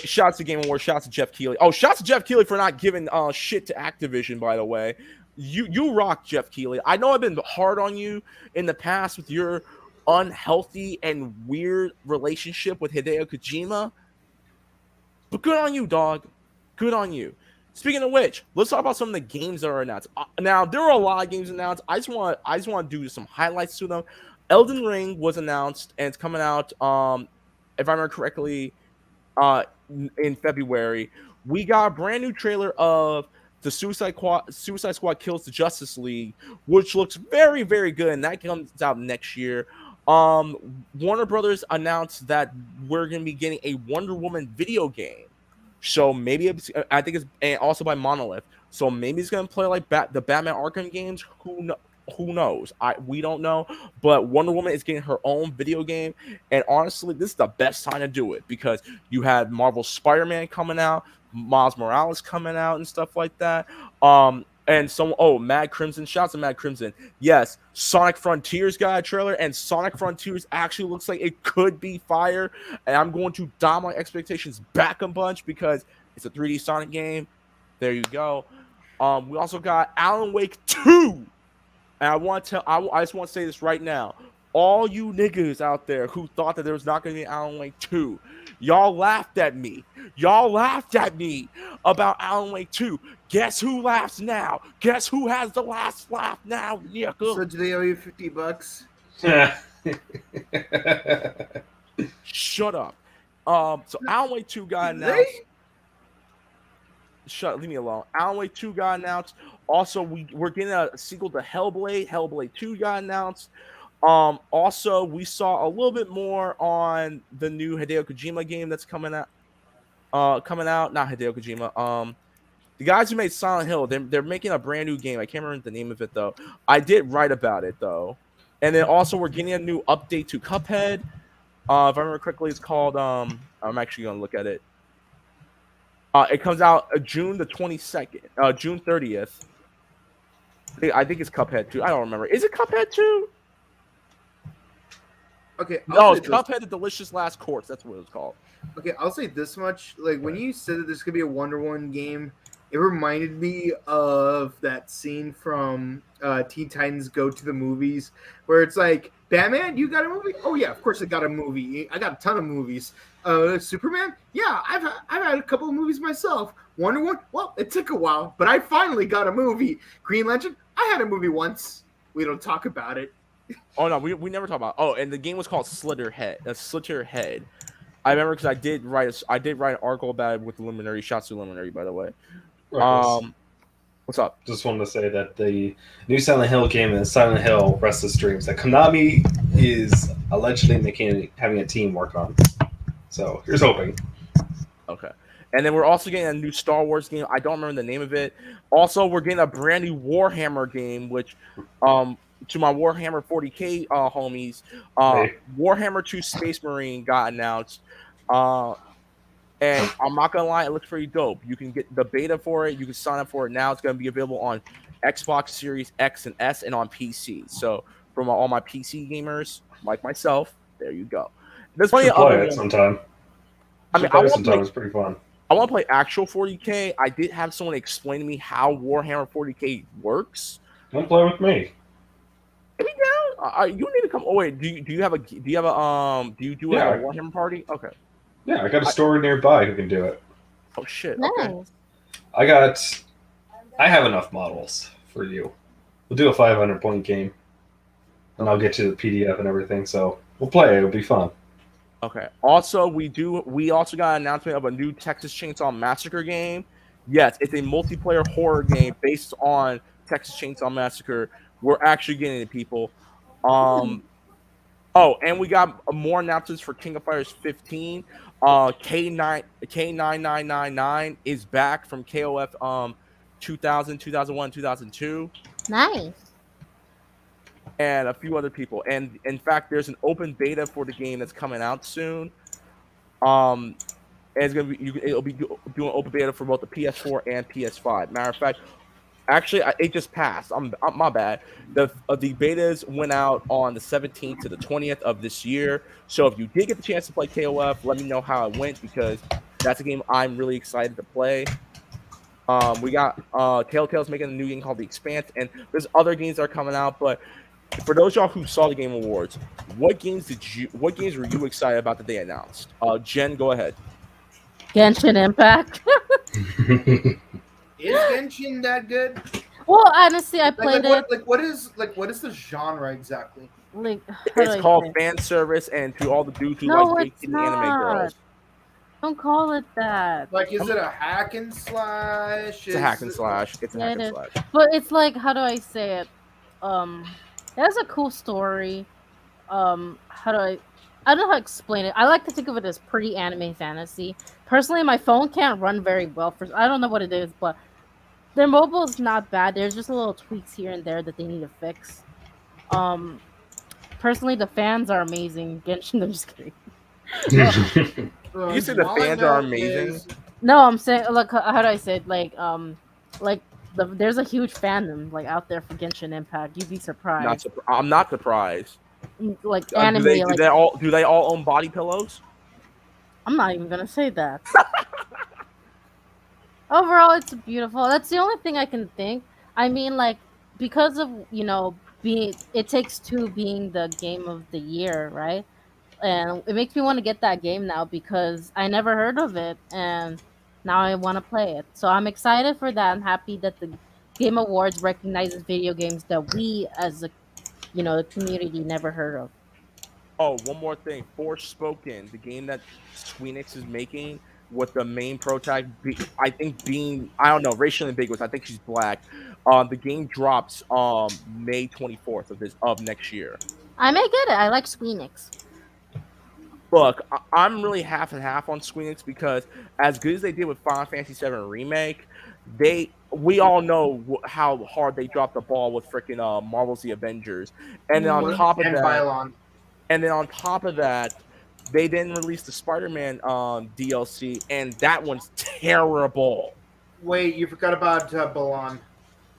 Shouts to Game Awards. Shouts to Jeff Keighley. Oh, shouts to Jeff Keighley for not giving shit to Activision. By the way, you rock, Jeff Keighley. I know I've been hard on you in the past with your unhealthy and weird relationship with Hideo Kojima, but good on you, dog. Good on you. Speaking of which, let's talk about some of the games that are announced. Now there are a lot of games announced. I just want to do some highlights to them. Elden Ring was announced and it's coming out. If I remember correctly, in February. We got a brand new trailer of the Suicide Squad Kills the Justice League, which looks very, very good, and that comes out next year. Warner Brothers announced that we're going to be getting a Wonder Woman video game. So maybe I think it's and also by Monolith. So maybe it's going to play like the Batman Arkham games. Who knows? We don't know. But Wonder Woman is getting her own video game, and honestly, this is the best time to do it because you had Marvel Spider-Man coming out, Miles Morales coming out, and stuff like that. And Mad Crimson, shouts to Mad Crimson. Yes, Sonic Frontiers got a trailer, and Sonic Frontiers actually looks like it could be fire. And I'm going to dial my expectations back a bunch because it's a 3D Sonic game. There you go. We also got Alan Wake 2. And I just want to say this right now. All you niggas out there who thought that there was not going to be an Alan Wake 2, y'all laughed at me. Y'all laughed at me about Alan Wake 2. Guess who laughs now? Guess who has the last laugh now, nigga? So do they owe you $50? Shut up. So Alan Wake 2 got announced. Leave me alone. Alan Wake 2 got announced. Also, we're getting a sequel to Hellblade. Hellblade 2 got announced. Also, we saw a little bit more on the new Hideo Kojima game that's coming out. Not Hideo Kojima. The guys who made Silent Hill, they're making a brand new game. I can't remember the name of it though. I did write about it though. And then also we're getting a new update to Cuphead. If I remember correctly, it's called I'm actually gonna look at it. It comes out June the 22nd, June 30th. I think it's Cuphead 2. I don't remember. Is it Cuphead 2? Okay. No, it's Cuphead: The Delicious Last Course. That's what it was called. Okay, I'll say this much. Like, when you said that this could be a Wonder Woman game, it reminded me of that scene from Teen Titans Go to the Movies, where it's like, Batman, you got a movie? Oh, yeah, of course I got a movie. I got a ton of movies. Superman? Yeah, I've had a couple of movies myself. Wonder Woman? Well, it took a while, but I finally got a movie. Green Lantern? I had a movie once. We don't talk about it. Oh no, we never talk about. Oh, and the game was called Slitterhead. I remember because I did write an article about it with Luminary. Shots to Luminary, by the way. What's up? Just wanted to say that the new Silent Hill game is Silent Hill Restless Dreams that Konami is allegedly having a team work on. So here's hoping. Okay. And then we're also getting a new Star Wars game. I don't remember the name of it. Also, we're getting a brand new Warhammer game, which to my Warhammer 40K homies, Warhammer 2 Space Marine got announced. And I'm not going to lie, it looks pretty dope. You can get the beta for it. You can sign up for it now. It's going to be available on Xbox Series X and S and on PC. So from all my PC gamers like myself. There you go. There's plenty Should of play other it ones. sometime. I mean, Should play it sometime. It's pretty fun. I want to play actual 40K. I did have someone explain to me how Warhammer 40K works. Don't play with me. Get me down. You need to come. Oh wait, do you have a Warhammer party? Okay. Yeah, I got a store nearby who can do it. Oh shit. Nice. Okay. I have enough models for you. We'll do a 500-point game, and I'll get you the PDF and everything. So we'll play it. It'll be fun. Okay. Also, we also got an announcement of a new Texas Chainsaw Massacre game. Yes, it's a multiplayer horror game based on Texas Chainsaw Massacre. We're actually getting it, people. Oh, and we got more announcements for King of Fighters 15. K9999 is back from KOF 2000, 2001, 2002. Nice. And a few other people. And in fact, there's an open beta for the game that's coming out soon. And it's gonna be it'll be doing open beta for both the PS4 and PS5. Matter of fact, actually, it just passed. I'm my bad. The betas went out on the 17th to the 20th of this year. So if you did get the chance to play KOF, let me know how it went, because that's a game I'm really excited to play. We got Telltale's making a new game called The Expanse, and there's other games that are coming out. But for those y'all who saw the Game Awards, what games were you excited about that they announced? Jen, go ahead. Genshin Impact. Is Genshin that good? Well, honestly, I played it. What is the genre exactly? Like, how do It's I called say? fan service, and to all the dudes who No, like it's big titty anime not. girls. Don't call it that. Like, is it a hack and slash? It's a hack and slash. It's a Yeah, hack it and is. slash. But it's like, how do I say it? It has a cool story. How do I don't know how to explain it. I like to think of it as pretty anime fantasy. Personally, my phone can't run very well for. I don't know what it is, but their mobile is not bad. There's just a little tweaks here and there that they need to fix. Personally, the fans are amazing. Genshin, I'm just kidding. You said the fans are amazing. No, I'm saying, like, how do I say it? Like, there's a huge fandom like out there for Genshin Impact. You'd be surprised. I'm not surprised. Like anime. Do they all own body pillows? I'm not even gonna say that. Overall, it's beautiful. That's the only thing I can think. I mean, like, because of being It Takes Two being the game of the year, right? And it makes me want to get that game now because I never heard of it, and now I want to play it. So I'm excited for that. I'm happy that the Game Awards recognizes video games that we, as the community, never heard of. Oh, one more thing. Forspoken, the game that Squeenix is making with the main protagonist, I think being, I don't know, racially ambiguous. I think she's black. The game drops May 24th of next year. I may get it. I like Squeenix. Look, I'm really half and half on Squeenix because as good as they did with Final Fantasy VII Remake, we all know how hard they dropped the ball with freaking Marvel's The Avengers, and then on top of that, they then released the Spider-Man DLC, and that one's terrible. Wait, you forgot about Balan,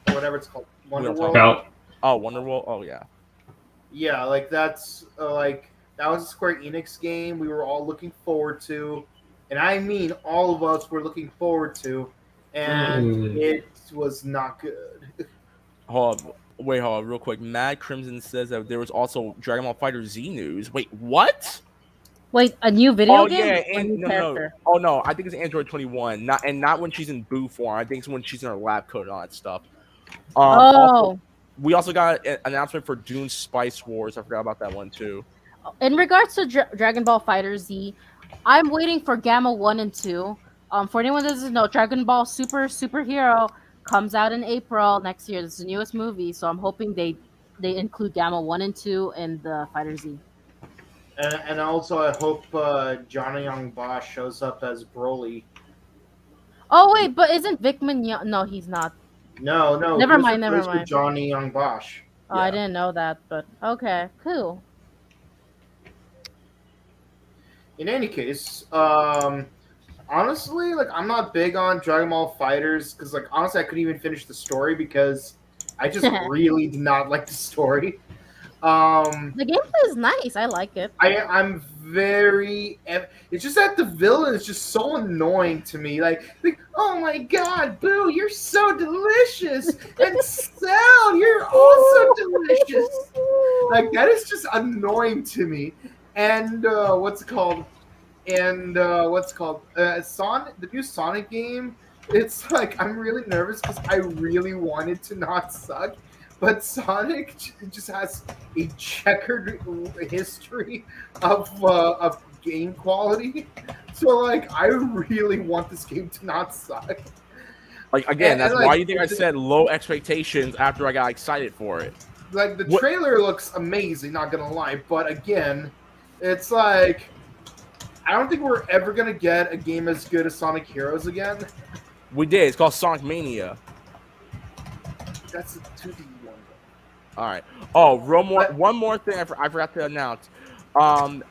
or whatever it's called, Wonderworld. Oh, Wonderworld. Oh yeah. Yeah, like that's that was a Square Enix game we were all looking forward to, and I mean all of us were looking forward to, and it was not good. Hold on, real quick. Mad Crimson says that there was also Dragon Ball Fighter Z news. Wait, what? Wait, a new video game? Yeah, and no. Oh no, I think it's Android 21. Not when she's in Boo form. I think it's when she's in her lab coat and all that stuff. Also, we also got an announcement for Dune Spice Wars. I forgot about that one too. In regards to Dragon Ball Fighter Z, I'm waiting for Gamma 1 and 2. For anyone that doesn't know, Dragon Ball Superhero comes out in April next year. It's the newest movie, so I'm hoping they include Gamma 1 and 2 in the Fighter Z. And also, I hope Johnny Young Bosch shows up as Broly. Oh wait, but isn't Vickman young? No, he's not. No. Never mind. Johnny Young Bosch. Oh, yeah. I didn't know that, but okay, cool. In any case, honestly, like, I'm not big on Dragon Ball Fighters because, like, honestly, I couldn't even finish the story because I just really did not like the story. The gameplay is nice. I like it. I'm very. It's just that the villain is just so annoying to me. Like, oh my god, Boo, you're so delicious, and Sal, you're also delicious. Like, that is just annoying to me. And what's it called? Sonic, the new Sonic game. It's like I'm really nervous because I really want it to not suck, but Sonic just has a checkered history of game quality. So like, I really want this game to not suck. Like again, that's like, why you think I said low expectations after I got excited for it. Like the trailer looks amazing, not gonna lie, but again, it's like I don't think we're ever gonna get a game as good as Sonic Heroes again. We did. It's called Sonic Mania. That's a 2D one. All right. Oh, one more thing I forgot to announce. On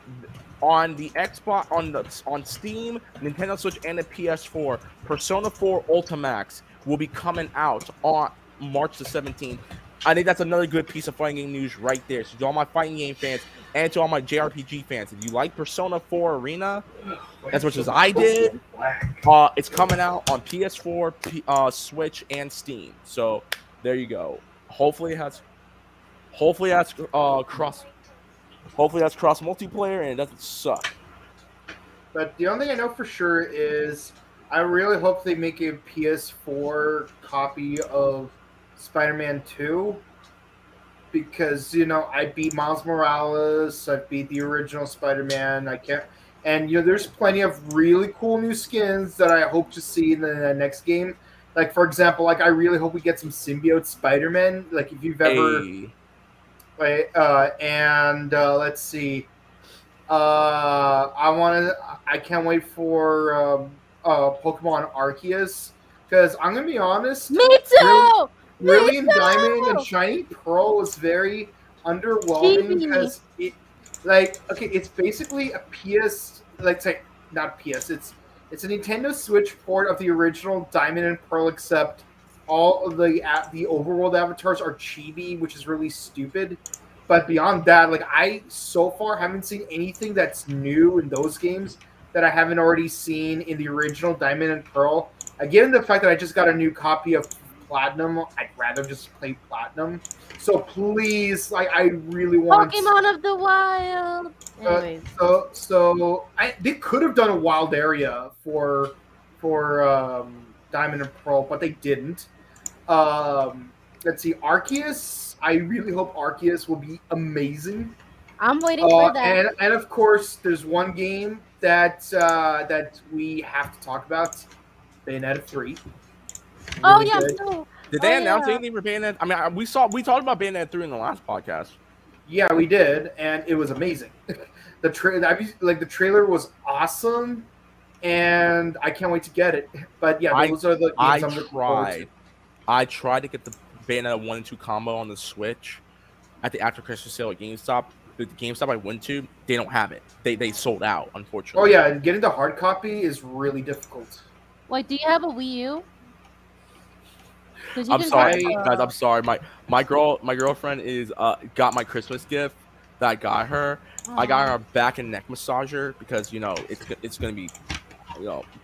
the Xbox, on Steam, Nintendo Switch, and the PS4, Persona 4 Ultimax will be coming out on March the 17th. I think that's another good piece of fighting game news right there. So to all my fighting game fans and to all my JRPG fans, if you like Persona 4 Arena as much as I did, it's coming out on PS4, Switch, and Steam. So there you go. Hopefully that's cross multiplayer and it doesn't suck. But the only thing I know for sure is I really hope they make a PS4 copy of Spider-Man 2, because I beat Miles Morales, I beat the original Spider-Man. And there's plenty of really cool new skins that I hope to see in the next game. Like, for example, like I really hope we get some symbiote Spider-Man. Like, if you've ever let's see. I can't wait for Pokemon Arceus, because I'm gonna be honest. Me too. Brilliant Diamond and Shiny Pearl was very underwhelming because it's basically a PS, not PS. It's a Nintendo Switch port of the original Diamond and Pearl, except all of the overworld avatars are chibi, which is really stupid. But beyond that, I so far haven't seen anything that's new in those games that I haven't already seen in the original Diamond and Pearl. Given the fact that I just got a new copy of Platinum, I'd rather just play Platinum. So please, I really want Pokemon of the Wild. Anyways. They could have done a wild area for Diamond and Pearl, but they didn't. Let's see, Arceus. I really hope Arceus will be amazing. I'm waiting for that. And of course, there's one game that we have to talk about: Bayonetta 3. Oh really yeah, good. no. Did they announce anything for Bayonetta? I mean, we talked about Bayonetta 3 in the last podcast. Yeah, we did, and it was amazing. The trailer was awesome, and I can't wait to get it. But yeah, those are the games I'm looking forward to. I tried to get the Bayonetta 1 and 2 combo on the Switch at the after Christmas sale at GameStop. The GameStop I went to, they don't have it. They sold out, unfortunately. Oh yeah, and getting the hard copy is really difficult. Wait, do you have a Wii U? I'm sorry, guys. I'm sorry. My girlfriend is got my Christmas gift that I got her. I got her a back and neck massager because it's gonna be,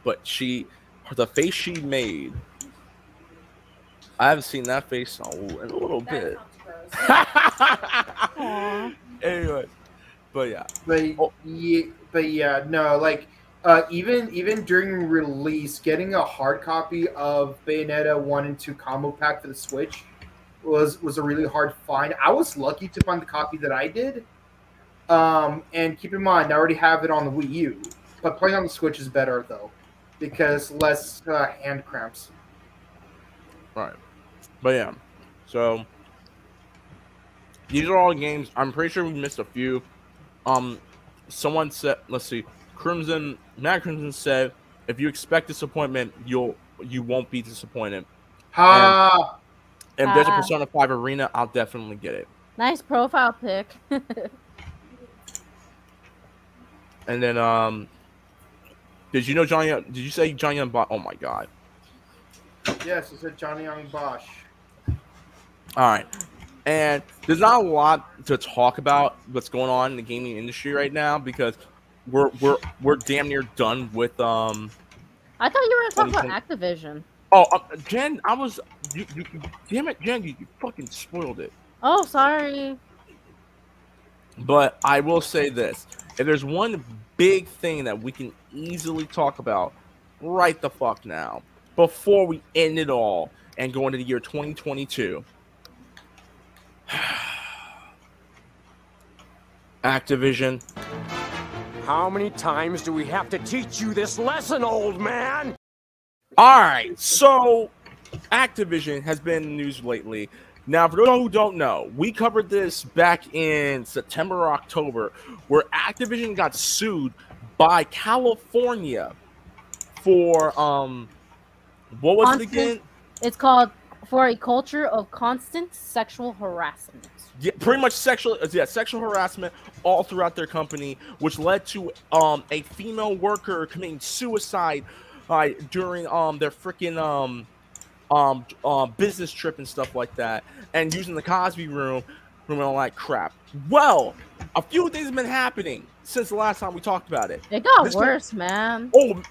but the face she made. I haven't seen that face in a little bit. Anyway, but yeah. Even during release, getting a hard copy of Bayonetta 1 and 2 combo pack for the Switch was a really hard find. I was lucky to find the copy that I did. And keep in mind, I already have it on the Wii U. But playing on the Switch is better, though, because less hand cramps. Right. But yeah. So, these are all games. I'm pretty sure we missed a few. Someone said, let's see. Matt Crimson said, if you expect disappointment, you won't be disappointed. And if there's a Persona 5 Arena, I'll definitely get it. Nice profile pic. And then, did you say Johnny Young Bosch? Oh my god. Yes, it said Johnny Young Bosch. All right. And there's not a lot to talk about what's going on in the gaming industry right now because we're damn near done with I thought you were going to talk about Activision. Oh, Jen, you damn it, Jen, you fucking spoiled it. Oh, sorry. But I will say this: if there's one big thing that we can easily talk about right the fuck now, before we end it all and go into the year 2022, Activision. How many times do we have to teach you this lesson, old man? All right, so Activision has been in the news lately. Now, for those who don't know, we covered this back in September or October, where Activision got sued by California for what was it again? It's called for a culture of constant sexual harassment. Yeah, pretty much sexual harassment all throughout their company, which led to a female worker committing suicide during their freaking business trip and stuff like that, and using the Cosby room and all that crap. Well, a few things have been happening since the last time we talked about it. It got worse, man. Oh,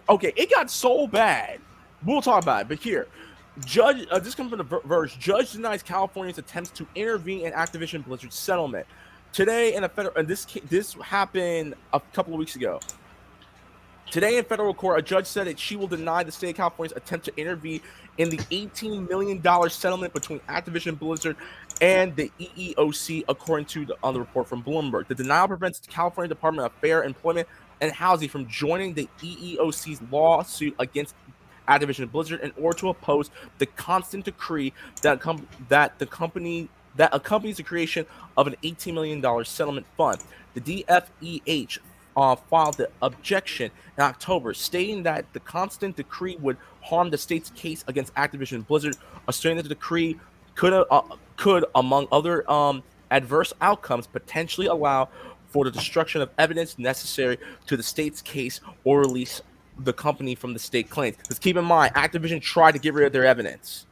okay, it got so bad. We'll talk about it, but here, Judge. This comes from the Verge. Judge denies California's attempts to intervene in Activision Blizzard settlement. Today, in a federal, and this happened a couple of weeks ago. Today in federal court, a judge said that she will deny the state of California's attempt to intervene in the $18 million settlement between Activision Blizzard and the EEOC, according to the report from Bloomberg. The denial prevents the California Department of Fair Employment and Housing from joining the EEOC's lawsuit against Activision Blizzard in order to oppose the constant decree that accompanies the creation of an $18 million settlement fund. The DFEH filed the objection in October, stating that the constant decree would harm the state's case against Activision Blizzard, asserting that the decree could, among other adverse outcomes, potentially allow for the destruction of evidence necessary to the state's case or release the company from the state claims. Because keep in mind, Activision tried to get rid of their evidence.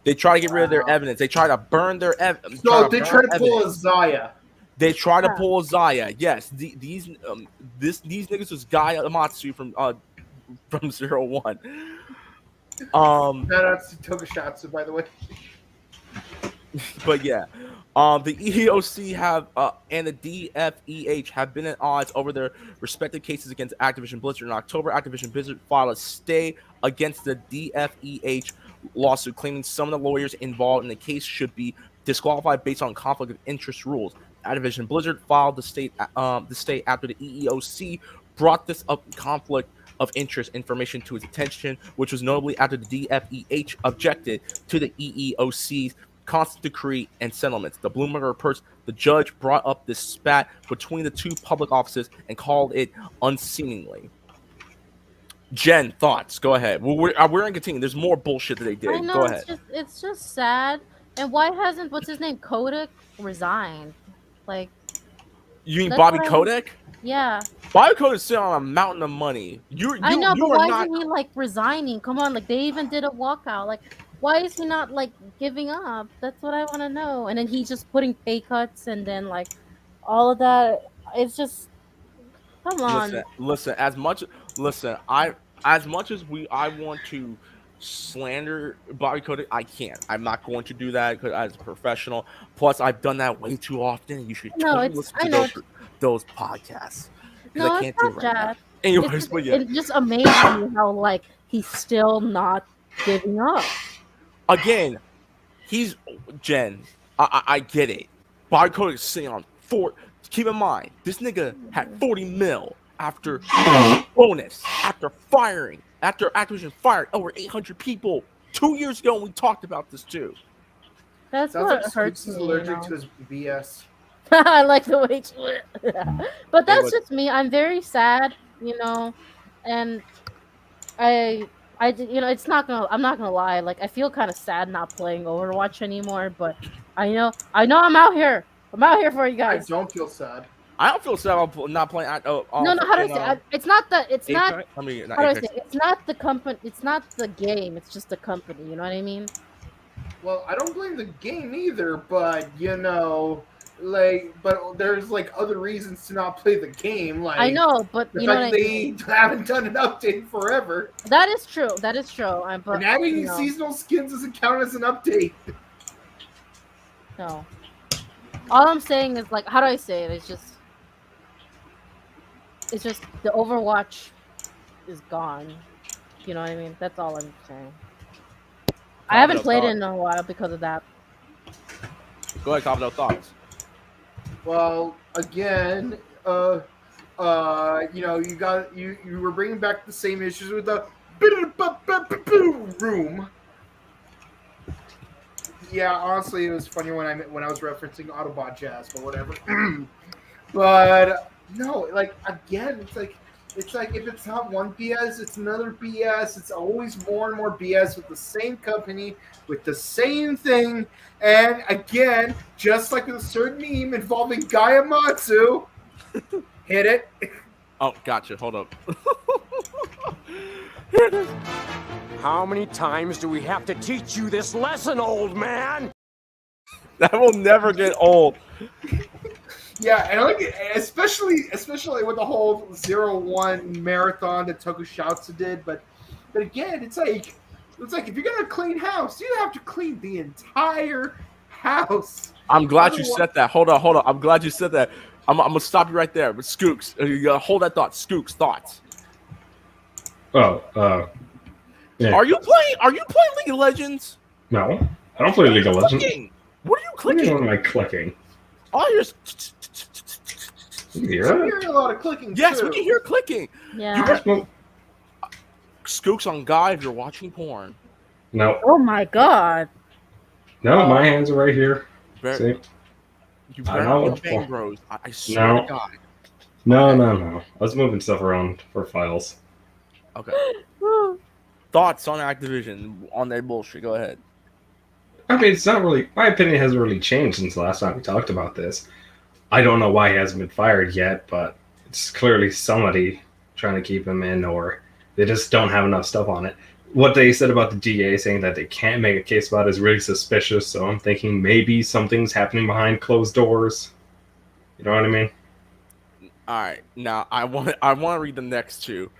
They tried to get rid of their evidence. They tried to burn their evidence. So they tried to pull a Zaya. They try to pull a Zaya. Yes, these niggas was Guy Amatsu from 01. That's Tokusatsu, by the way. But yeah, the EEOC and the DFEH have been at odds over their respective cases against Activision Blizzard. In October, Activision Blizzard filed a stay against the DFEH lawsuit, claiming some of the lawyers involved in the case should be disqualified based on conflict of interest rules. Activision Blizzard filed the state after the EEOC brought this up conflict of interest information to its attention, which was notably after the DFEH objected to the EEOC's constant decree and settlements. The Bloomberg reports the judge brought up this spat between the two public offices and called it unseemly. Jen, thoughts? Go ahead. We're going to continue. There's more bullshit that they did. I know, Go ahead. It's just sad. And why hasn't what's his name Kodak resigned? Like, you mean Bobby Kotick? Yeah. Bobby Kotick's sitting on a mountain of money. I know, but why isn't he like resigning? Come on, like they even did a walkout. Like, why is he not like giving up? That's what I want to know. And then he's just putting pay cuts, and then like all of that. It's just, come on. Listen. As much as I want to slander Bobby Kotick, I can't. I'm not going to do that because as a professional. Plus, I've done that way too often. You should listen to those podcasts. No, I can't do right now. Anyways, but yeah, it just amazes me how like he's still not giving up. Again, he's Jen. I get it. Bobby Kotick is sitting on Keep in mind, this nigga had 40 mil after bonus, after Activision fired over 800 people 2 years ago, and we talked about this too. That's Sounds what like hurts me. Allergic to his BS. I like the way, but that's just me. I'm very sad, and it's not gonna. I'm not gonna lie. Like I feel kind of sad not playing Overwatch anymore, but I know I'm out here. I'm out here for you guys. I don't feel sad. I don't feel sad about not playing. No. How do I say? It's not the. It's not. I mean, how do I say? It's not the company. It's not the game. It's just the company. You know what I mean? Well, I don't blame the game either, but but there's like other reasons to not play the game. Like I know, but the you know fact what that I mean. they haven't done an update forever, That is true. That is true. But and having you know, seasonal skins doesn't count as an update. no. All I'm saying is like, how do I say it? It's just the Overwatch is gone. You know what I mean? That's all I'm saying. I haven't played it in a while because of that. Go ahead, Kabuto, thoughts. Well, again, you were bringing back the same issues with the room. Yeah, honestly, it was funny when I was referencing Autobot Jazz, but whatever. But no, like again, it's like if it's not one BS, it's another BS. It's always more and more BS with the same company, with the same thing. And again, just like with a certain meme involving Gaia Matsu, hit it. Oh, gotcha. Hold up. How many times do we have to teach you this lesson, old man? That will never get old. Yeah, and I like it, especially with the whole 0-1 marathon that Tokusatsu did. But again, it's like if you're gonna clean house, you have to clean the entire house. I'm glad you said that. Hold on. I'm glad you said that. I'm gonna stop you right there. But Skooks, you gotta hold that thought. Skooks, thoughts. Yeah. Are you playing League of Legends? No, I don't play League of Legends. What are you clicking? What am I clicking? Oh, you're. You hear I'm that? hearing a lot of clicking. Yes, too. we can hear clicking. Yeah. Skooks on guy if you're watching porn. No, Oh my god. no, my hands are right here. See? You I better know not what's Bang for. Bros. I swear No. to God. No. I was moving stuff around for files. Okay. Thoughts on Activision on their bullshit? Go ahead. I mean, it's not really. My opinion hasn't really changed since the last time we talked about this. I don't know why he hasn't been fired yet, but it's clearly somebody trying to keep him in, or they just don't have enough stuff on it. What they said about the DA saying that they can't make a case about it is really suspicious, so I'm thinking maybe something's happening behind closed doors. You know what I mean? All right. Now I want to read the next two.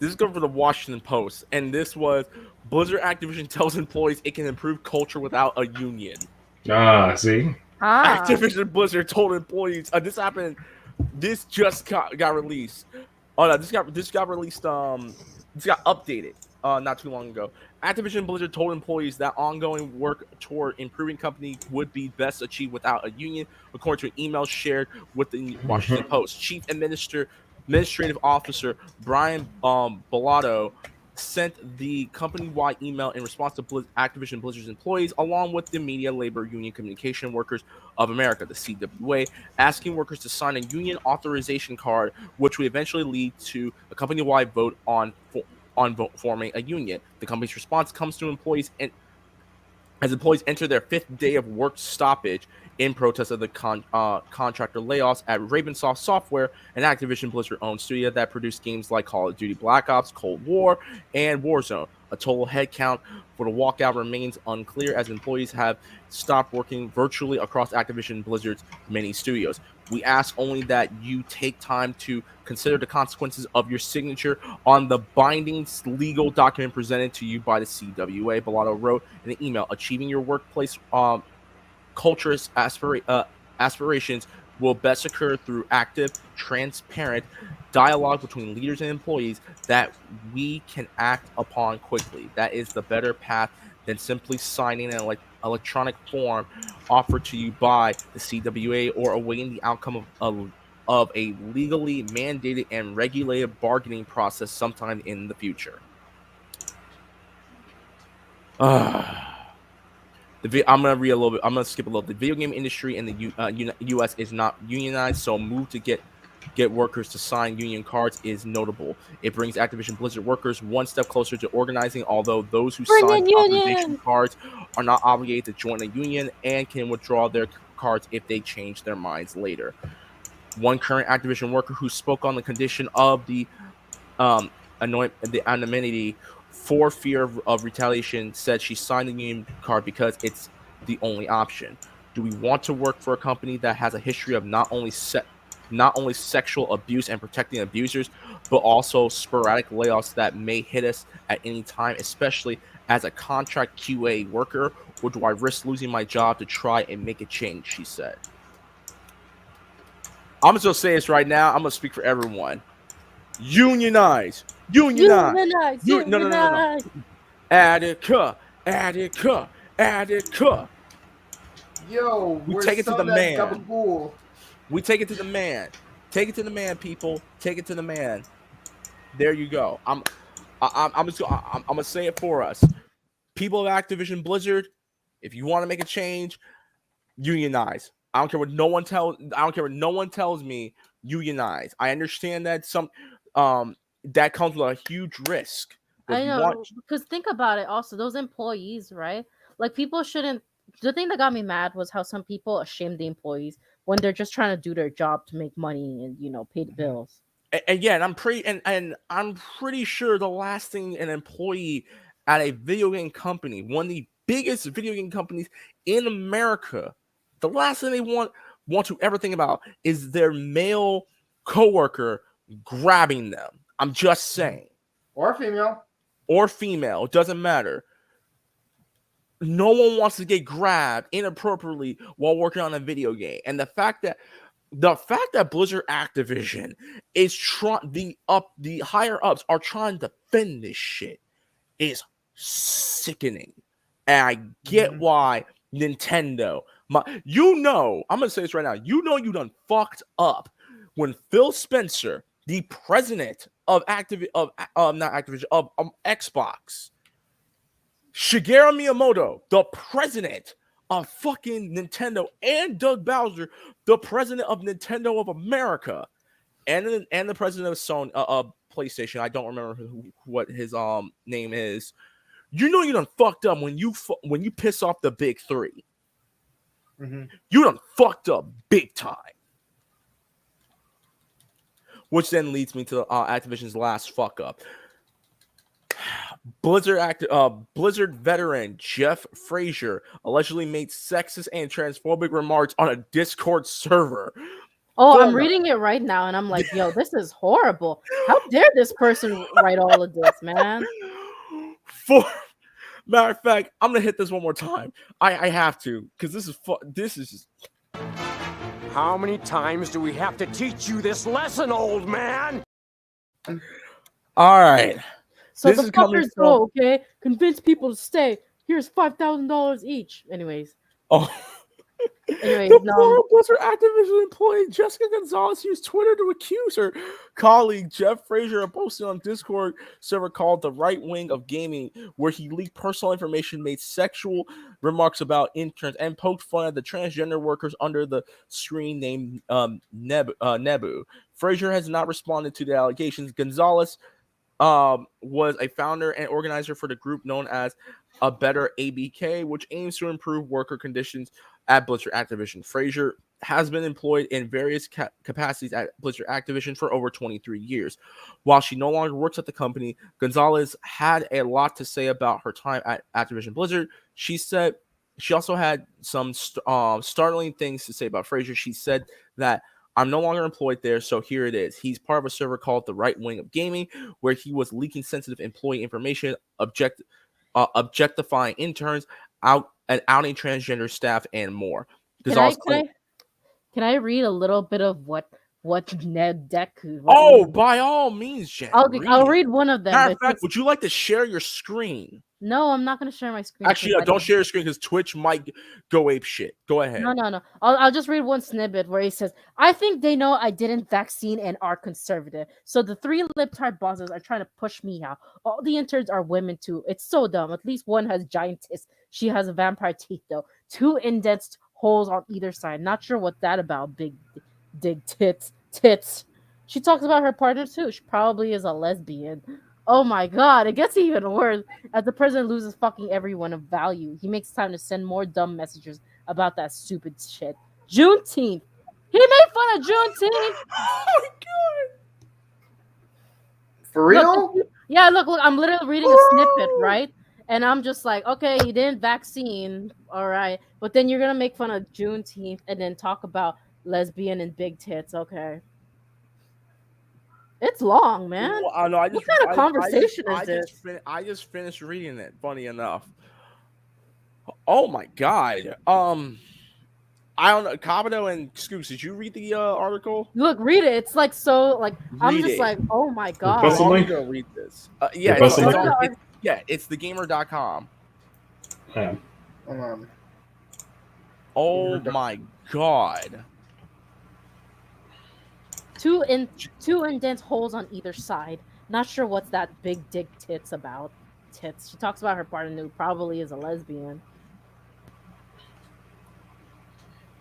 This is going for the Washington Post, and this was Blizzard Activision tells employees it can improve culture without a union. See? Activision Blizzard told employees this happened. This just got released. Oh no, this got released. This got updated not too long ago. Activision Blizzard told employees that ongoing work toward improving company would be best achieved without a union, according to an email shared with the Washington Post. Chief Administrative Officer Brian Bellato sent the company-wide email in response to Activision Blizzard's employees, along with the Media Labor Union Communication Workers of America, the CWA, asking workers to sign a union authorization card, which would eventually lead to a company-wide vote on forming a union. The company's response comes to employees as employees enter their 5th day of work stoppage in protest of the contractor layoffs at Ravensoft Software, an Activision Blizzard-owned studio that produced games like Call of Duty Black Ops, Cold War, and Warzone. A total headcount for the walkout remains unclear as employees have stopped working virtually across Activision Blizzard's many studios. We ask only that you take time to consider the consequences of your signature on the binding legal document presented to you by the CWA, Bellato wrote in an email. Achieving your workplace culture's aspirations will best occur through active, transparent dialogue between leaders and employees that we can act upon quickly. That is the better path than simply signing an electronic form offered to you by the CWA or awaiting the outcome of a legally mandated and regulated bargaining process sometime in the future. I'm gonna read a little bit. I'm gonna skip a little. The video game industry in the U.S. is not unionized, so a move to get workers to sign union cards is notable. It brings Activision Blizzard workers one step closer to organizing. Although those who sign authorization cards are not obligated to join a union and can withdraw their cards if they change their minds later. One current Activision worker who spoke on the condition of the anonymity for fear of retaliation, said she signed the union card because it's the only option. Do we want to work for a company that has a history of not only sexual abuse and protecting abusers, but also sporadic layoffs that may hit us at any time, especially as a contract QA worker, or do I risk losing my job to try and make a change, she said. I'm just going to say this right now. I'm going to speak for everyone. Unionize. Unionize. No. Attica. Yo, We we're take it to the selling that man. gabagool. We take it to the man. Take it to the man, people. Take it to the man. There you go. I'm gonna say it for us. People of Activision Blizzard, if you want to make a change, unionize. I don't care what no one tells me. Unionize. I understand that that comes with a huge risk. I know, because think about it. Also, those employees, right? Like, people shouldn't. The thing that got me mad was how some people ashamed the employees when they're just trying to do their job to make money and pay the bills. And yeah, and I'm pretty sure the last thing an employee at a video game company, one of the biggest video game companies in America, the last thing they want to ever think about is their male coworker grabbing them. I'm just saying. Or female. It doesn't matter. No one wants to get grabbed inappropriately while working on a video game. And the fact that Blizzard Activision is the higher ups are trying to defend this shit is sickening. And I get why Nintendo, I'm gonna say this right now. You done fucked up when Phil Spencer, the president of Xbox, Shigeru Miyamoto, the president of fucking Nintendo, and Doug Bowser, the president of Nintendo of America, and the president of Sony, PlayStation. I don't remember what his name is. You done fucked up when you piss off the big three. Mm-hmm. You done fucked up big time. Which then leads me to Activision's last fuck up. Blizzard veteran Jeff Frazier allegedly made sexist and transphobic remarks on a Discord server. Oh, I'm reading it right now, and I'm like, yo, this is horrible. How dare this person write all of this, man? Matter of fact, I'm gonna hit this one more time. I have to, because this is just. How many times do we have to teach you this lesson, old man? All right. So the fuckers go, okay? Convince people to stay. Here's $5,000 each. Anyways. Oh. Anyways, the former Blizzard Activision employee Jessica Gonzalez used Twitter to accuse her colleague Jeff Frazier of posting on Discord server called The Right Wing of Gaming, where he leaked personal information, made sexual remarks about interns, and poked fun at the transgender workers under the screen named Nebu. Frazier has not responded to the allegations. Gonzalez was a founder and organizer for the group known as A Better ABK, which aims to improve worker conditions at Blizzard Activision. Frazier has been employed in various capacities at Blizzard Activision for over 23 years. While she no longer works at the company, Gonzalez had a lot to say about her time at Activision Blizzard. She said she also had some startling things to say about Frazier. She said that I'm no longer employed there, so here it is. He's part of a server called The Right Wing of Gaming, where he was leaking sensitive employee information, objectifying interns, outing transgender staff, and more. Can I read a little bit of what Ned Deku? By all means, Jen. I'll read one of them. Matter of fact, would you like to share your screen? No, I'm not going to share my screen. Actually, don't share your screen because Twitch might go ape shit. Go ahead. No. I'll just read one snippet where he says, I think they know I didn't vaccine and are conservative. So the 3 libtard bosses are trying to push me out. All the interns are women too. It's so dumb. At least one has giant tits. She has vampire teeth though. 2 indented holes on either side. Not sure what that about, big tits. She talks about her partner too. She probably is a lesbian. Oh my god, it gets even worse as the president loses fucking everyone of value. He makes time to send more dumb messages about that stupid shit. Juneteenth. He made fun of Juneteenth. Oh my god. For real? Yeah, look, I'm literally reading a snippet, right? And I'm just like, okay, you didn't vaccine, all right. But then you're gonna make fun of Juneteenth and then talk about lesbian and big tits, okay? It's long, man. Well, I know. What kind of conversation is I this? I just finished reading it. Funny enough. Oh my god. I don't know. Kabuto and Scoops, did you read the article? Look, read it. It's like so, like I'm Read just it. like, oh my Post god. the I'm link? gonna read this. Yeah, Post the it's link? on, it's thegamer.com. Yeah. Oh my god. Two indent holes on either side. Not sure what's that big dick tits about. Tits. She talks about her partner who probably is a lesbian.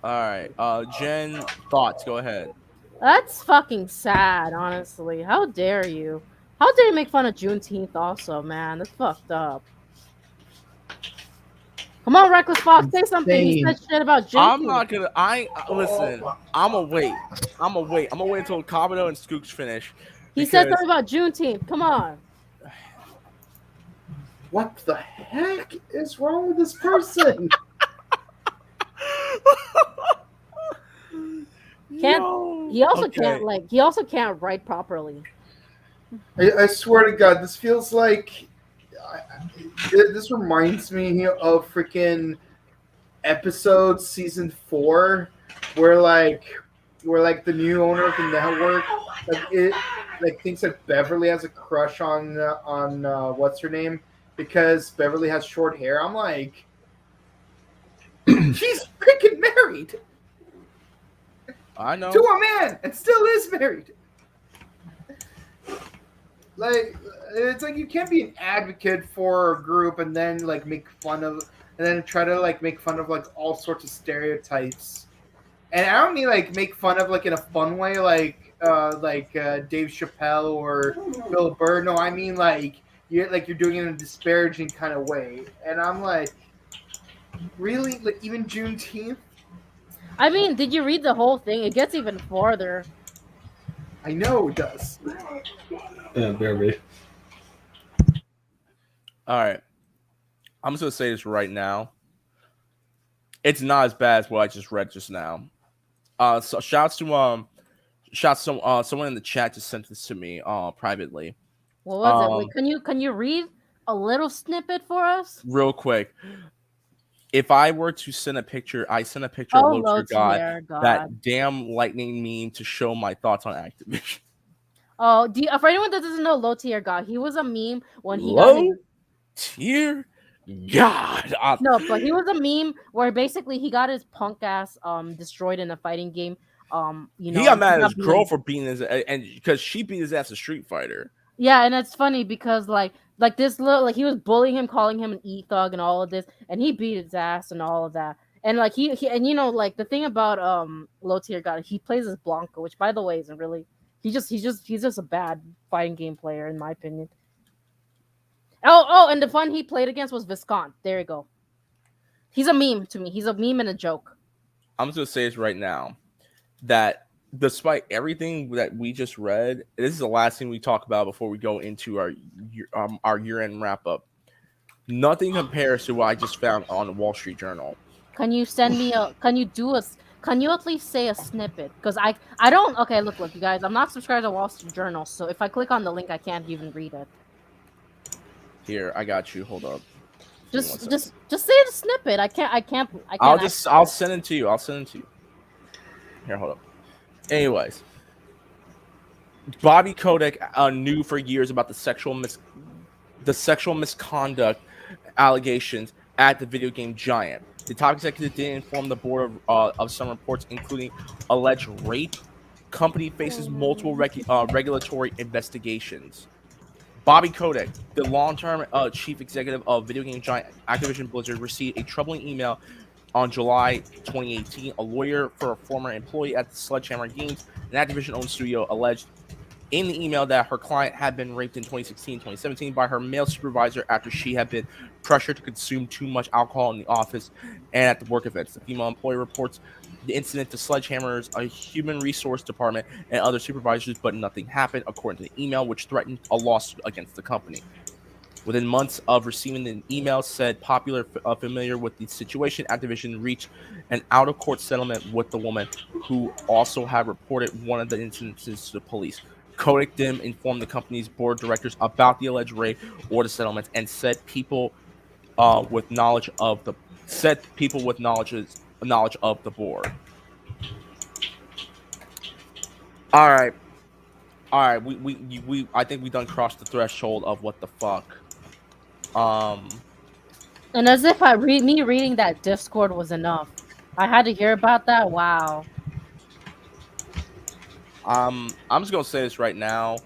All right. Jen, thoughts. Go ahead. That's fucking sad, honestly. How dare you? How dare you make fun of Juneteenth also, man? That's fucked up. Come on, Reckless Fox, say something. He said shit about Juneteenth. I'm not gonna. Listen. I'm gonna wait. I'm gonna wait until Kabuto and Scoops finish. He said something about Juneteenth. Come on. What the heck is wrong with this person? He also can't write properly. I swear to God, this feels like this reminds me of freaking episode season 4, where the new owner of the network thinks that Beverly has a crush on what's her name because Beverly has short hair. I'm like, she's freaking married. I know. To a man, and still is married. Like, it's like you can't be an advocate for a group and then make fun of, and then try to make fun of all sorts of stereotypes. And I don't mean make fun of in a fun way, Dave Chappelle or Bill Burr. No, I mean you're doing it in a disparaging kind of way. And I'm like, really? Even Juneteenth? I mean, did you read the whole thing? It gets even farther. I know it does. Yeah, barely. All right. I'm just gonna say this right now. It's not as bad as what I just read just now. So shouts to someone in the chat just sent this to me privately. What was it? Wait, can you read a little snippet for us? Real quick. If I were to send a picture, I send a picture of Low Tier God, that damn lightning meme to show my thoughts on Activision. Oh, for anyone that doesn't know Low Tier God, he was a meme when he Low Tier God. No, but he was a meme where basically he got his punk ass destroyed in a fighting game. He got mad at his girl for beating his and because she beat his ass a Street Fighter. Yeah, and it's funny because this little he was bullying him, calling him an e-thug and all of this, and he beat his ass and all of that. And he and the thing about Low Tier God, he plays as Blanca, which by the way isn't really he's just a bad fighting game player in my opinion. Oh, and the one he played against was Viscount. There you go. He's a meme to me. He's a meme and a joke. I'm just gonna say this right now that despite everything that we just read, this is the last thing we talk about before we go into our year-end wrap-up. Nothing compares to what I just found on the Wall Street Journal. Can you send me can you at least say a snippet? Because I don't. Okay, look, you guys. I'm not subscribed to Wall Street Journal, so if I click on the link, I can't even read it. Here, I got you. Hold up. Just say the snippet. I can't. I'll send it to you. Here, hold up. Anyways, Bobby Kotick knew for years about the sexual misconduct allegations at the video game giant. The top executive did inform the board of some reports, including alleged rape. Company faces multiple regulatory investigations. Bobby Kotick, the long-term chief executive of video game giant Activision Blizzard, received a troubling email on July 2018. A lawyer for a former employee at Sledgehammer Games, an Activision-owned studio, alleged in the email that her client had been raped in 2016-2017 by her male supervisor after she had been pressured to consume too much alcohol in the office and at the work events. The female employee reports the incident to Sledgehammer's a human resource department and other supervisors, but nothing happened, according to the email, which threatened a lawsuit against the company. Within months of receiving an email said Popular familiar with the situation, Activision reached an out-of-court settlement with the woman, who also had reported one of the incidents to the police. Kotick then informed the company's board of directors about the alleged rape or the settlement, and said people with knowledge of the knowledge of the board. All right. We I think we done crossed the threshold of what the fuck. And as if me reading that Discord was enough. I had to hear about that. Wow. I'm just gonna say this right now,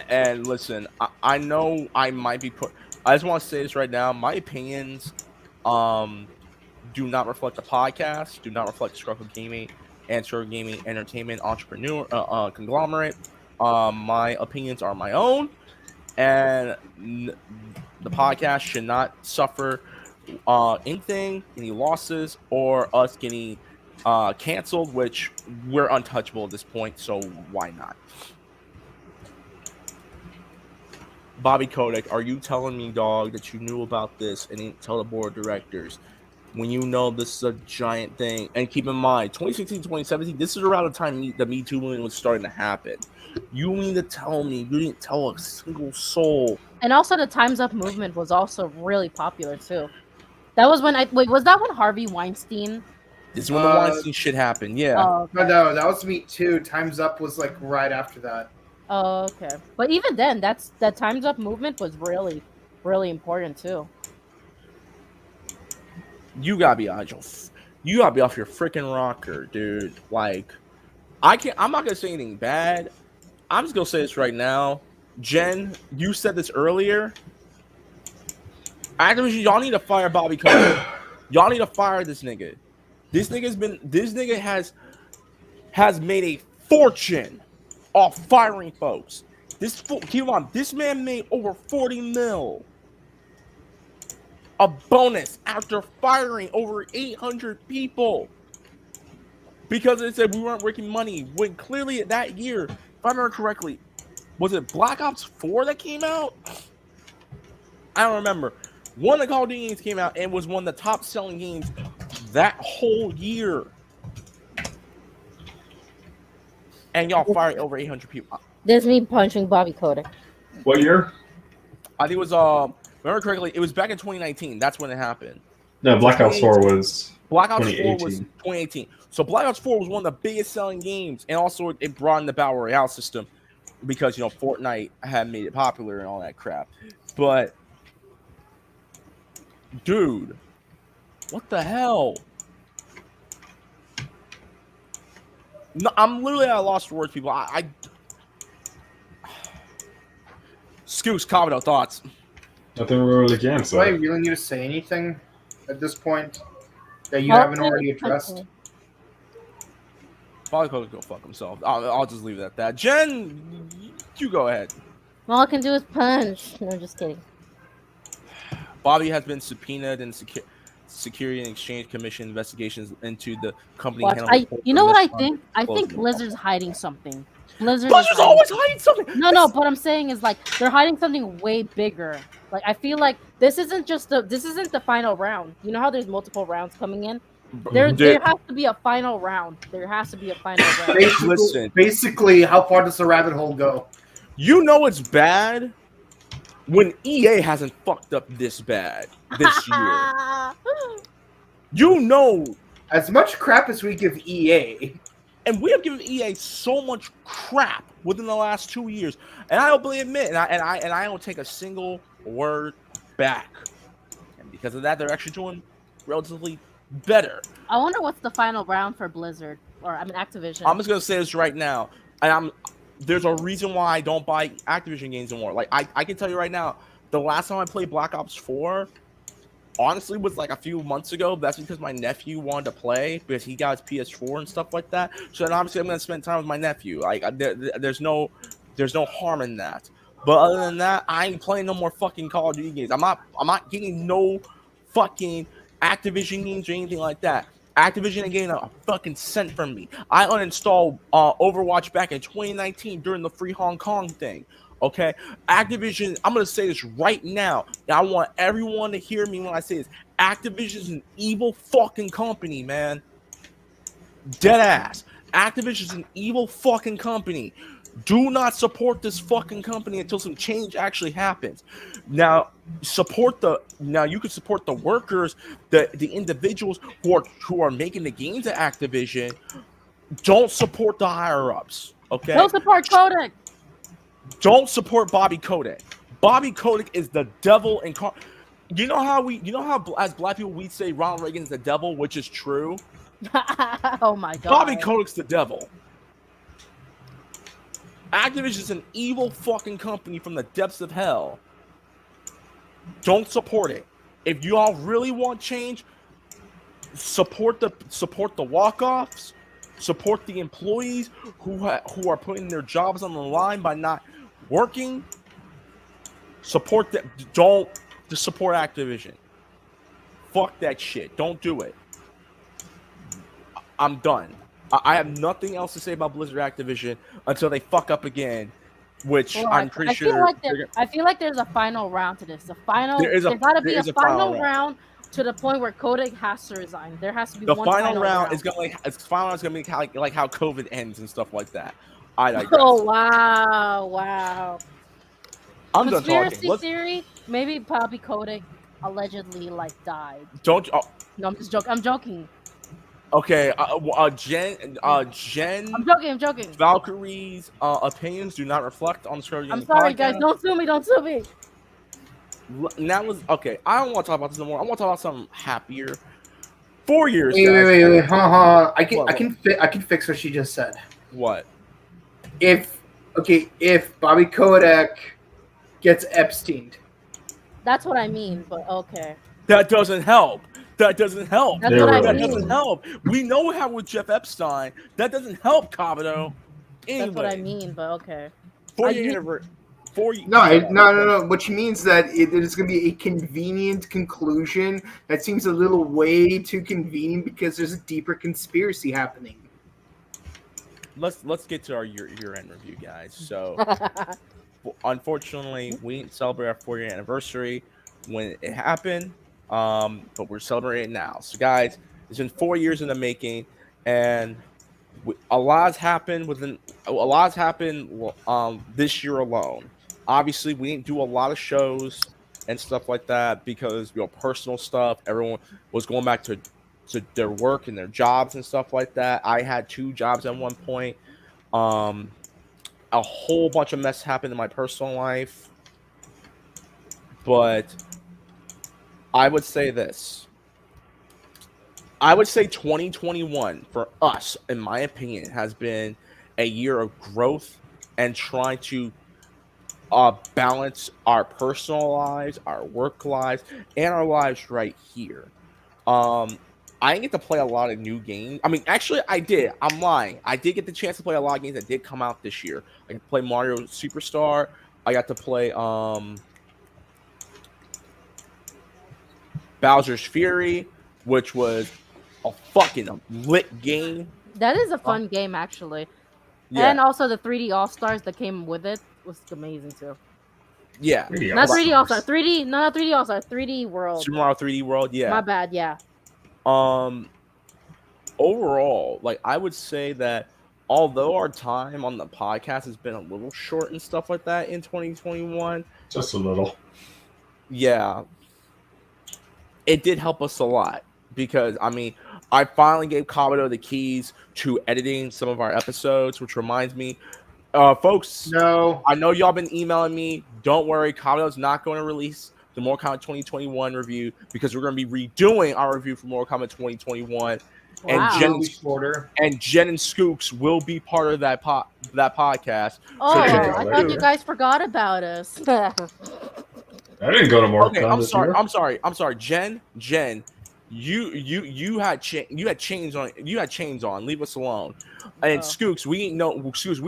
and listen, I know I might be put. I just want to say this right now. My opinions, do not reflect the podcast. Do not reflect ScrubClub Gaming and Scrub Gaming Entertainment Entrepreneur Conglomerate. My opinions are my own, and the podcast should not suffer anything, any losses, or us getting canceled, which we're untouchable at this point, so why not? Bobby Kotick, are you telling me, dog, that you knew about this and didn't tell the board of directors when you know this is a giant thing? And keep in mind, 2016, 2017, this is around the time the Me Too movement was starting to happen. You mean to tell me you didn't tell a single soul? And also the Time's Up movement was also really popular too. That was when was that when Harvey Weinstein? This is when the Weinstein shit happened, yeah. Oh, okay. No, that was Me Too. Time's Up was like right after that. Oh, okay. But even then, that Time's Up movement was really, really important too. You gotta be off your freaking rocker, dude. Like, I'm not gonna say anything bad. I'm just gonna say this right now. Jen, you said this earlier. Activision, y'all need to fire Bobby Kotick. Y'all need to fire this nigga. This nigga has made a fortune off firing folks. Keep in mind, this man made over 40 mil. A bonus after firing over 800 people. Because they said we weren't making money. When clearly that year, if I remember correctly, was it Black Ops 4 that came out? I don't remember. One of the Call of Duty games came out and was one of the top selling games that whole year. And y'all fired over 800 people. There's me punching Bobby Kotick. What year? I think it was remember correctly, it was back in 2019. That's when it happened. No, Black Ops 4 was Black Ops 4 2018. was 2018. So Black Ops 4 was one of the biggest selling games, and also it brought in the Battle Royale system because, you know, Fortnite had made it popular and all that crap. But dude, what the hell? No, I'm literally at a loss for words, people. Scoots, Kabuto, thoughts? Nothing we really can Do I say. really need to say anything at this point that you haven't already addressed? Probably could go fuck himself. I'll just leave it at that. Jen, you go ahead. All I can do is punch. No, just kidding. Bobby has been subpoenaed in Security and Exchange Commission investigations into the company. You know what I think? I think Blizzard's hiding something. Blizzard's always hiding something. No. What I'm saying is like they're hiding something way bigger. Like I feel like this isn't the final round. You know how there's multiple rounds coming in. There has to be a final round. There has to be a final round. Basically, how far does the rabbit hole go? You know it's bad when EA hasn't fucked up this bad this year. You know, as much crap as we give EA, and we have given EA so much crap within the last 2 years, and I openly admit, and I don't take a single word back, and because of that, they're actually doing relatively better. I wonder what's the final round for Blizzard, or Activision. I'm just gonna say this right now, and there's a reason why I don't buy Activision games anymore. Like I can tell you right now, the last time I played Black Ops 4, honestly, was like a few months ago. That's because my nephew wanted to play because he got his PS4 and stuff like that. So then obviously I'm gonna spend time with my nephew. Like there's no harm in that. But other than that, I ain't playing no more fucking Call of Duty games. I'm not getting no fucking Activision games or anything like that. Activision ain't getting a fucking cent from me. I uninstalled Overwatch back in 2019 during the Free Hong Kong thing. Okay, Activision. I'm gonna say this right now, and I want everyone to hear me when I say this. Activision is an evil fucking company, man. Dead ass. Activision is an evil fucking company. Do not support this fucking company until some change actually happens. Now, you can support the workers, the individuals who are making the games at Activision. Don't support the higher ups. Okay. Don't support Kodak. Don't support Bobby Kotick. Bobby Kotick is the devil incarnate. You know how as black people we say Ronald Reagan's the devil, which is true. Oh my god. Bobby Kotick's the devil. Activision is an evil fucking company from the depths of hell. Don't support it. If you all really want change, support the walk-offs, support the employees who are putting their jobs on the line by not working. Support that. Don't just support Activision. Fuck that shit. Don't do it. I'm done. I have nothing else to say about Blizzard Activision until they fuck up again, which I'm pretty sure. I feel like there's a final round to this. There's got to be a final round to the point where Kodak has to resign. There has to be the one final round. Is gonna be like how COVID ends and stuff like that. I digress. Oh wow. I'm done talking. Conspiracy theory? Maybe Bobby Kotick allegedly died. Don't. Oh. No, I'm just joking. I'm joking. Okay, Jen. I'm joking. Valkyrie's opinions do not reflect on the ScrubClub. I'm sorry, guys. Don't sue me. Now okay. I don't want to talk about this no more. I want to talk about something happier. 4 years. Wait. I can fix what she just said. What? If Bobby Kotick gets Epsteined. That's what I mean. But okay. That doesn't help. That doesn't help. That's what I mean. That doesn't help. We know what happened with Jeff Epstein. That doesn't help, Kabuto. Anyway, that's what I mean, but okay. 4 year anniversary. No. What she means that it is going to be a convenient conclusion that seems a little way too convenient because there's a deeper conspiracy happening. Let's get to our year-end review, guys. So, unfortunately, we didn't celebrate our 4 year anniversary when it happened. But we're celebrating now. So, guys, it's been 4 years in the making, and a lot's happened this year alone. Obviously, we didn't do a lot of shows and stuff like that because personal stuff. Everyone was going back to their work and their jobs and stuff like that. I had 2 jobs at one point. A whole bunch of mess happened in my personal life, but I would say this. I would say 2021 for us, in my opinion, has been a year of growth and trying to balance our personal lives, our work lives, and our lives right here. I didn't get to play a lot of new games. I mean, actually, I did. I'm lying. I did get the chance to play a lot of games that did come out this year. I got to play Mario Superstar. I got to play Bowser's Fury, which was a fucking lit game. That is a fun game, actually. Yeah. And also the 3D All-Stars that came with it was amazing, too. Yeah. Not 3D All-Star. 3D, no, not 3D All-Star. 3D World. Super Mario 3D World, yeah. My bad, yeah. Overall, I would say that although our time on the podcast has been a little short and stuff like that in 2021. Just a little. Yeah. It did help us a lot because, I finally gave Kabuto the keys to editing some of our episodes, which reminds me, folks, no, I know y'all been emailing me. Don't worry, Kabuto's not going to release the Mortal Kombat 2021 review because we're going to be redoing our review for Mortal Kombat 2021. Wow. And Jen and Skooks will be part of that podcast. Oh, So I thought you guys forgot about us. I didn't go to Mortal Okay, Kombat. I'm sorry. Jen, you had chains on. Leave us alone. And Skooks, we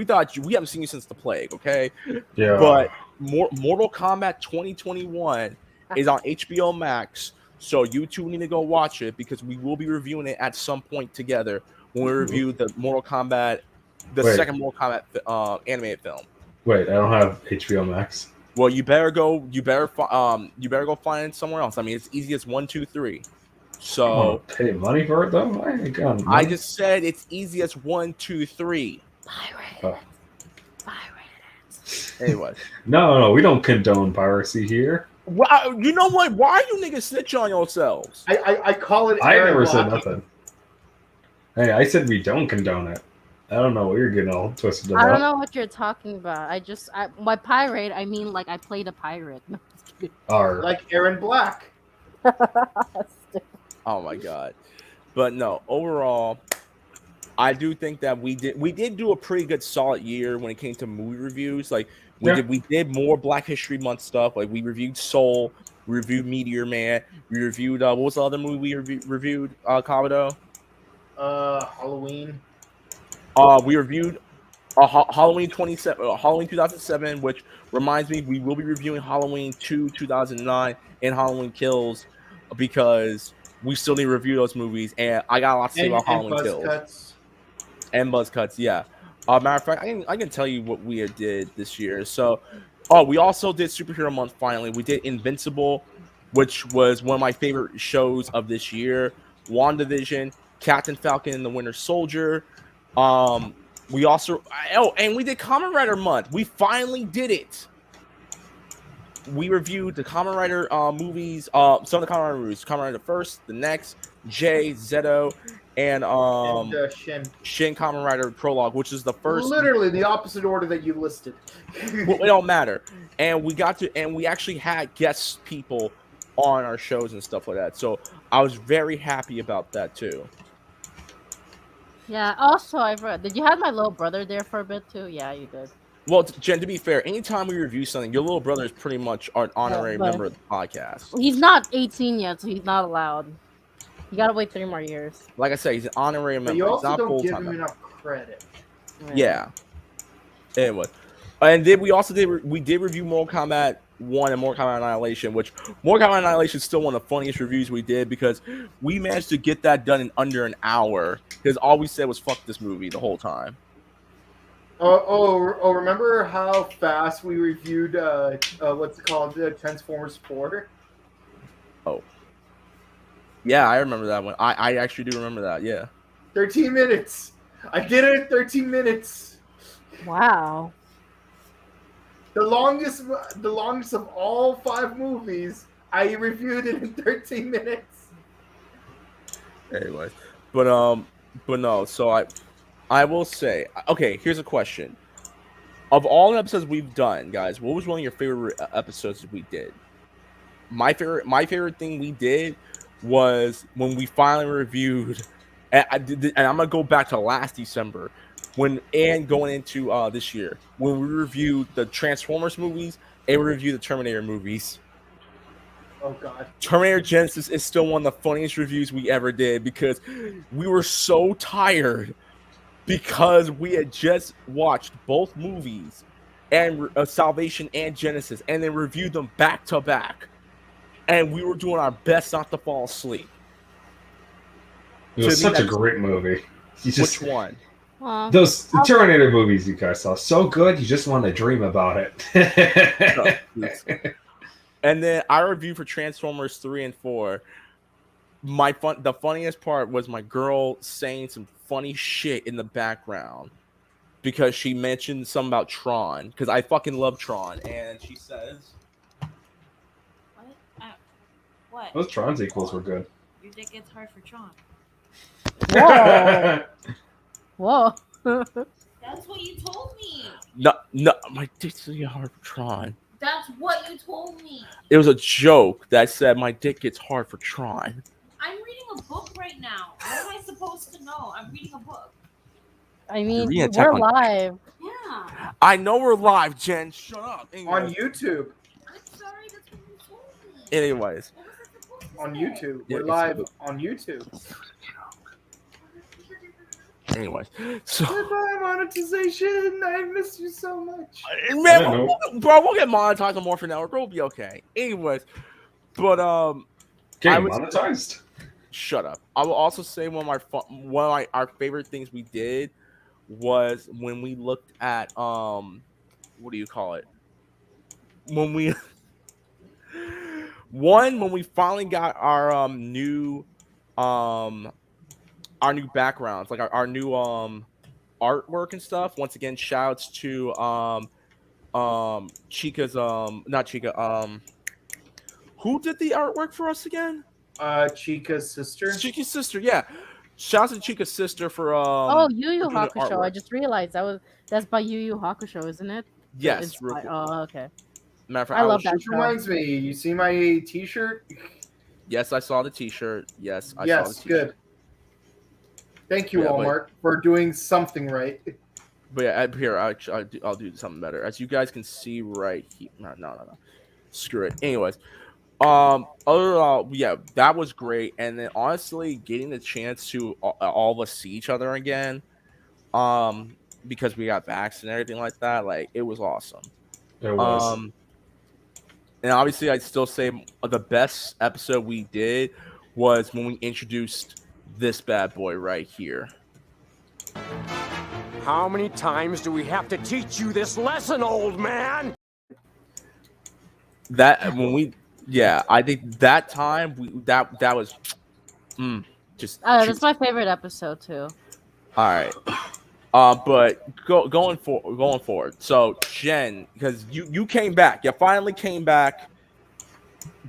thought we haven't seen you since the plague. Okay. Yeah. But Mortal Kombat 2021 is on HBO Max. So you two need to go watch it because we will be reviewing it at some point together when we review the Mortal Kombat, the Wait. second Mortal Kombat animated film. Wait, I don't have HBO Max. Well, you better go find it somewhere else. I mean, it's easy as 1, 2, 3. I So want to pay money for it though. I ain't got I money. just said it's easy as 1, 2, 3. Pirate. Anyway, No, we don't condone piracy here. wow, you know what? Why are you niggas snitching on yourselves? I call it. I Aaron never said Blackie. nothing. Hey, I said we don't condone it. I don't know what you're getting all twisted about. I don't know what you're talking about. By pirate, I mean like I played a pirate. No, just kidding. Arr. Like Aaron Black. Oh my god. But no, overall, I do think that we did do a pretty good solid year when it came to movie reviews. Like we did more Black History Month stuff. Like we reviewed Soul, we reviewed Meteor Man, we reviewed what was the other movie we reviewed, Kabuto? Halloween. We reviewed Halloween 2007, which reminds me we will be reviewing Halloween 2 2009 and Halloween Kills because we still need to review those movies, and I got a lot to say about Halloween Kills. Cuts. And buzz cuts, yeah. Matter of fact, I can tell you what we did this year. So, we also did Superhero Month finally. We did Invincible, which was one of my favorite shows of this year. WandaVision, Captain Falcon and the Winter Soldier. We also and we did Kamen Rider Month. We finally did it. We reviewed the Kamen Rider movies, some of the Kamen Rider movies. Kamen Rider First, The Next, Jay, Zeto, and Shin Kamen Rider Prologue, which is the first. Literally the opposite order that you listed. Well, it don't matter. And we actually had guest people on our shows and stuff like that. So I was very happy about that too. Yeah. Also, did you have my little brother there for a bit too? Yeah, you did. Well, Jen, to be fair, anytime we review something, your little brother is pretty much an honorary but member of the podcast. He's not 18 yet, so he's not allowed. You gotta wait 3 more years. Like I said, he's an honorary member. But you He's also not don't give full-time him member. enough credit. Yeah. Anyway, and then we did review Mortal Kombat 1 and Mortal Kombat Annihilation, which Mortal Kombat Annihilation is still one of the funniest reviews we did because we managed to get that done in under an hour because all we said was "fuck this movie" the whole time. Oh! Remember how fast we reviewed what's it called, Transformers 4? Oh, yeah, I remember that one. I actually do remember that. Yeah. 13 minutes. I did it in 13 minutes. Wow. The longest of all 5 movies. I reviewed it in 13 minutes. Anyway, but no. So I will say, okay. Here's a question: of all the episodes we've done, guys, what was one of your favorite episodes that we did? My favorite thing we did was when we finally reviewed, and I'm gonna go back to last December, and going into this year when we reviewed the Transformers movies and we reviewed the Terminator movies. Oh God. Terminator Genesis is still one of the funniest reviews we ever did because we were so tired because we had just watched both movies and Salvation and Genesis and then reviewed them back to back, and we were doing our best not to fall asleep. It was such a great movie. Which one? Those Terminator movies you guys saw, so good you just want to dream about it. And then our review for Transformers 3 and 4. The funniest part was my girl saying some funny shit in the background because she mentioned something about Tron because I fucking love Tron, and she says, What? Those Tron sequels were good. Your dick gets hard for Tron. Whoa. That's what you told me. No, my dick's really hard for Tron. That's what you told me. It was a joke that said my dick gets hard for Tron. I'm reading a book right now. What am I supposed to know? I'm reading a book. I mean, You're reading Attack we're on- live. Yeah. I know we're live, Jen. Shut up. On YouTube. I'm sorry, that's what you told me. Anyways. What was I supposed to On say? YouTube. Yeah, We're it's live a- on YouTube. Anyways, so Goodbye, monetization. I miss you so much. man, bro, we'll get monetized on Morphin Network. We'll be okay. Anyways, but Getting monetized. Shut up. I will also say one of our favorite things we did was when we looked at what do you call it? When we when we finally got our new backgrounds, like our new artwork and stuff. Once again, shouts to Chica's not Chica, who did the artwork for us again? Chica's sister. Chica's sister, yeah. Shouts to Chica's sister for Yu Yu for doing the Hakusho. artwork. I just realized that's by Yu Yu Hakusho, isn't it? Yes, real quick. Oh, okay. Matter of fact, I love that Which show. reminds me, you see my T-shirt? Yes, I saw the T-shirt. Yes, I saw the Yes, T-shirt. good. Thank you, Yeah, Walmart, for doing something right. But yeah, here I'll do something better. As you guys can see right here. No. Screw it. Anyways, overall, yeah, that was great. And then honestly, getting the chance to all of us see each other again, because we got vaccinated and everything like that, like it was awesome. It was. And obviously, I'd still say the best episode we did was when we introduced this bad boy right here. How many times do we have to teach you this lesson, old man? That when we, yeah, I think that time that was just. That's my favorite episode too. All right. But going forward. So Jen, because you came back, you finally came back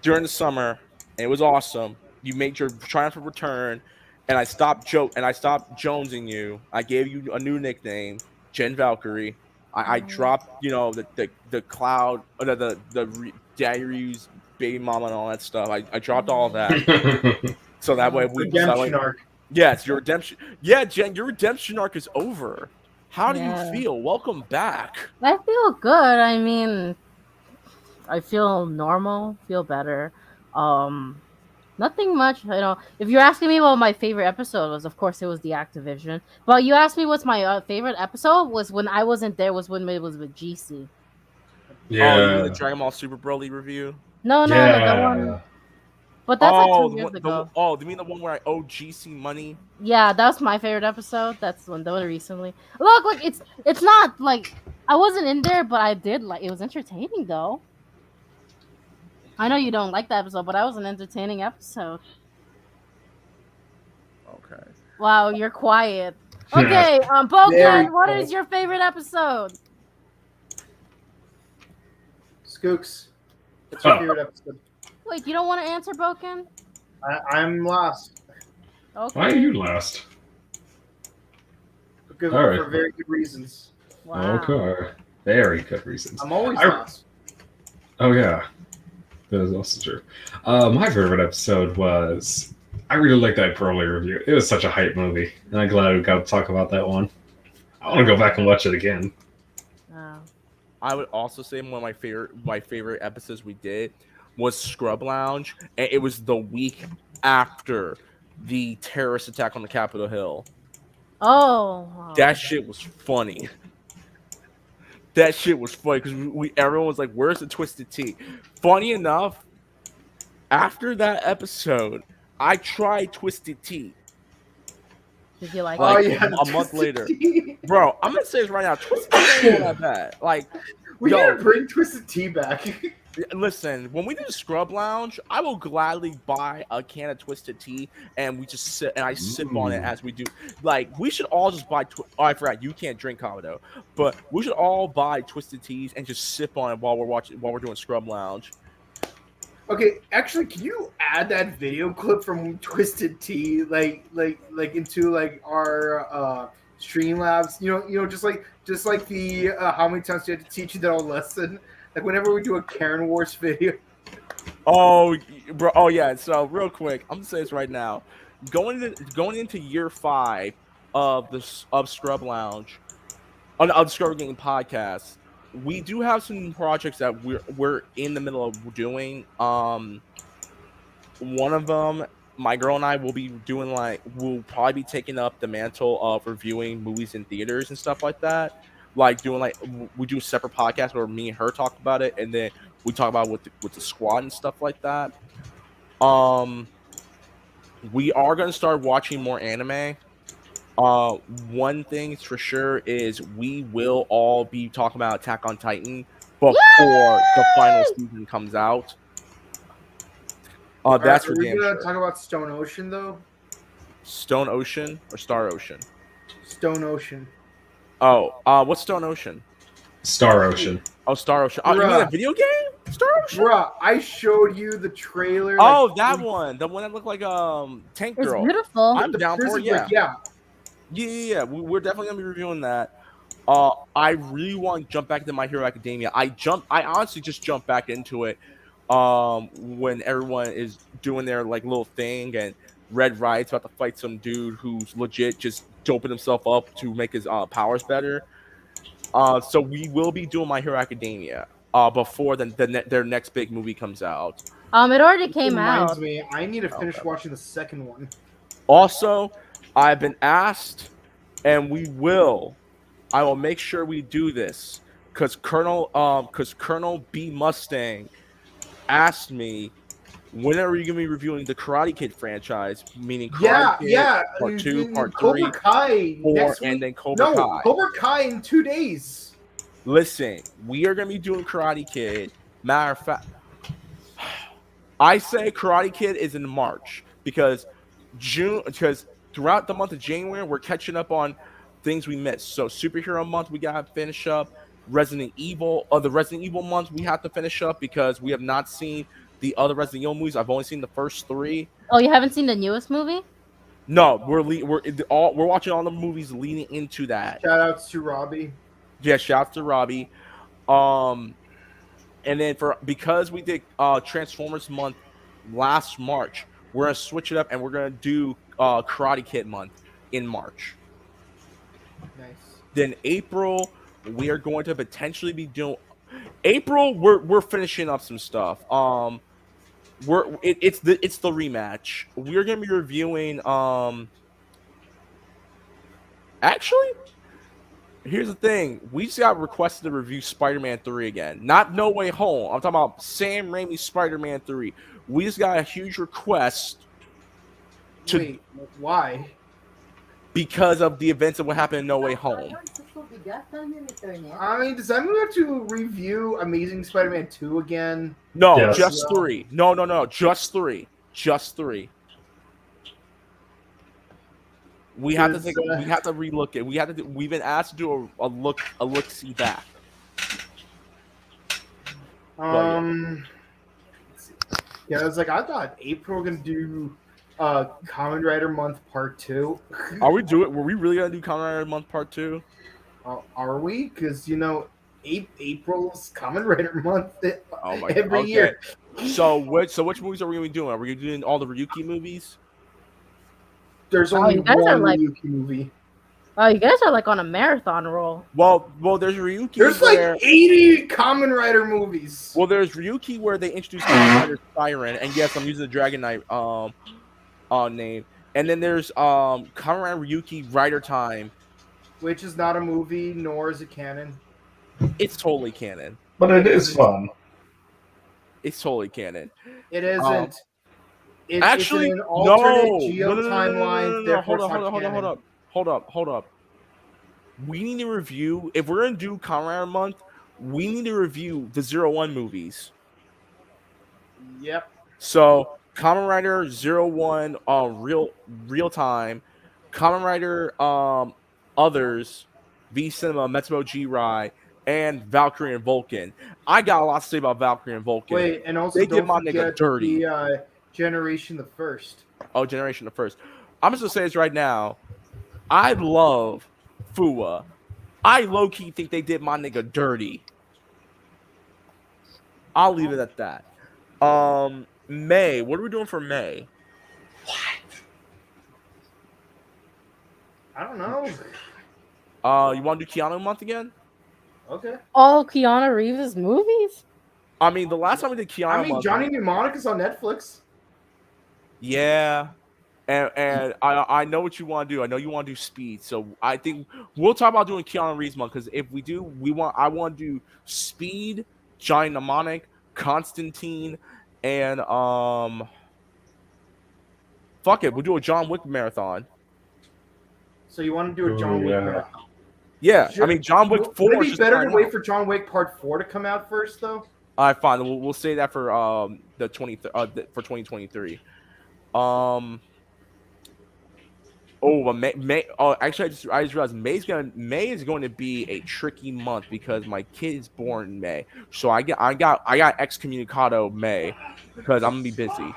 during the summer, and it was awesome. You made your triumphant return, and I stopped jonesing you. I gave you a new nickname, Jen Valkyrie. I dropped, the cloud, the Diaries, baby mama, and all that stuff. I dropped all of that, so that way Redemption arc. Yes, your redemption. Yeah, Jen, your redemption arc is over. How do you feel? Welcome back. I feel good. I mean, I feel normal, feel better. Nothing much, If you're asking me what my favorite episode was, of course it was the Activision. But you asked me what's my favorite episode was when I wasn't there. Was when it was with GC. Yeah. Oh, you mean the Dragon Ball Super Broly review? No, that one. But that's like 2 years ago. Do you mean the one where I owe GC money? Yeah, that was my favorite episode. That's the one recently. Look, like it's not like I wasn't in there, but I did like it was entertaining though. I know you don't like that episode, but that was an entertaining episode. Okay. Wow, you're quiet. Okay, Bouken, what is your favorite episode? Skooks, what's your favorite episode? Wait, you don't want to answer, Bouken? I'm lost. Okay. Why are you last? Because All right. for very good reasons. Wow. Okay. Very good reasons. I'm always lost. Oh, yeah. That is also true. My favorite episode was... I really liked that Broly review. It was such a hype movie. And I'm glad we got to talk about that one. I want to go back and watch it again. Oh. I would also say one of my favorite episodes we did was Scrub Lounge, and it was the week after the terrorist attack on the Capitol Hill. Oh. That shit was funny. That shit was funny because everyone was like, "Where's the Twisted Tea?" Funny enough, after that episode, I tried Twisted Tea. Did you like it? A month later, bro. I'm gonna say this right now. Twisted Tea ain't that bad. Like, we gotta bring Twisted Tea back. Listen, when we do the Scrub Lounge, I will gladly buy a can of Twisted Tea and we just sit and I sip on it as we do. Like, we should all just buy. I forgot you can't drink Kabuto, but we should all buy Twisted Teas and just sip on it while we're doing Scrub Lounge. Okay, actually, can you add that video clip from Twisted Tea, like into like our Streamlabs? You know, just like the how many times do you have to teach you that old lesson? Like whenever we do a Karen Wars video. Oh, bro. Oh, yeah. So real quick, I'm gonna say this right now. Going into year 5 of Scrub Lounge, of the Scrub Game podcast, we do have some projects that we're in the middle of doing. One of them, my girl and I will be doing we'll probably be taking up the mantle of reviewing movies in theaters and stuff like that. Like doing we do a separate podcast where me and her talk about it, and then we talk about with the squad and stuff like that. We are gonna start watching more anime. One thing's for sure is we will all be talking about Attack on Titan before the final season comes out. That's for Are we damn gonna sure. talk about Stone Ocean though? Stone Ocean or Star Ocean? Stone Ocean. Oh, what's Stone Ocean? Star Ocean. Oh, Star Ocean. Oh, you mean a Bruh. video game? Star Ocean? Bruh, I showed you the trailer. Oh, that one. The one that looked like Tank It's Girl. beautiful. I'm down for prison it. Yeah. break, yeah. Yeah. We're definitely gonna be reviewing that. I really want to jump back into My Hero Academia. I honestly just jumped back into it when everyone is doing their like little thing and Red Riot's about to fight some dude who's legit just doping himself up to make his powers better. So we will be doing My Hero Academia before their next big movie comes out. It already came Reminds out. me, I need to finish Okay. watching the second one. Also, I've been asked, and I will make sure we do this because Colonel B Mustang asked me, when are you gonna be reviewing the Karate Kid franchise? Meaning Karate Kid Part 2, Part 3, Cobra Kai 4, next week. and then Cobra No, Kai. Cobra Kai in 2 days. Listen, we are gonna be doing Karate Kid. Matter of fact, I say Karate Kid is in March because throughout the month of January we're catching up on things we missed. So superhero month we gotta finish up. The Resident Evil month we have to finish up because we have not seen the other Resident Evil movies. I've only seen the first 3. Oh, you haven't seen the newest movie? No, we're watching all the movies leading into that. Shout outs to Robbie. Yeah, shout out to Robbie. And then because we did Transformers month last March, we're gonna switch it up and we're gonna do Karate Kid month in March. Nice. Then April, we are going to potentially be doing. April, we're finishing up some stuff. It's the rematch. We're gonna be reviewing. Actually, here's the thing. We just got requested to review Spider-Man 3 again. Not No Way Home. I'm talking about Sam Raimi's Spider-Man 3. We just got a huge request Wait, why? because of the events of what happened in No Way Home. I mean, does that mean we have to review Amazing Spider-Man 2 again? No, Yes. just 3. No, just 3. Just 3. We have to we have to relook it. We've been asked to do a look see back. Yeah, I was like, I thought April gonna do Kamen Rider Month Part 2. Were we really gonna do Kamen Rider Month Part 2? Are we? Because April's Kamen Rider Month Oh my every God. year. So which movies are we gonna be doing? Are we doing all the Ryuki movies? There's Oh, only you guys one are like- Ryuki movie. Oh, you guys are like on a marathon roll. Well, there's Ryuki. There's where, like 80 Kamen Rider movies. well, there's Ryuki where they introduced Kamen Rider Siren, and yes, I'm using the Dragon Knight name. And then there's Kamen Rider Ryuki Rider Time. Which is not a movie, nor is it canon. It's totally canon. But it is fun. It's totally canon. It isn't. Actually, it's an alternate no. geo timeline. Therefore, Hold up. We need to review. If we're gonna do Kamen Rider Month, we need to review the 01 movies. Yep. So Kamen Rider 01, real time, Kamen Rider Others, V Cinema, Metsubo G Rai, and Valkyrie and Vulcan. I got a lot to say about Valkyrie and Vulcan. Wait, and also They don't did my nigga forget dirty. the Generation the First. Oh, Generation the First. I'm just gonna say this right now. I love Fua. I low-key think they did my nigga dirty. I'll leave it at that. May. What are we doing for May? I don't know. You want to do Keanu month again? Okay. All Keanu Reeves' movies? I mean, the last time we did Keanu I mean, month, Johnny Mnemonic is on Netflix. yeah. And I know what you want to do. I know you want to do Speed. So I think we'll talk about doing Keanu Reeves month because if we do, I want to do Speed, Johnny Mnemonic, Constantine, and fuck it, we'll do a John Wick marathon. So you want to do a John Wick marathon? Yeah, I mean John Wick 4. Would it be better to wait for John Wick Part 4 to come out first, though? All right, fine. We'll say that for for 2023. May. Oh, actually, I just realized May is going to be a tricky month because my kid is born in May. So I got excommunicado May because I'm gonna be busy.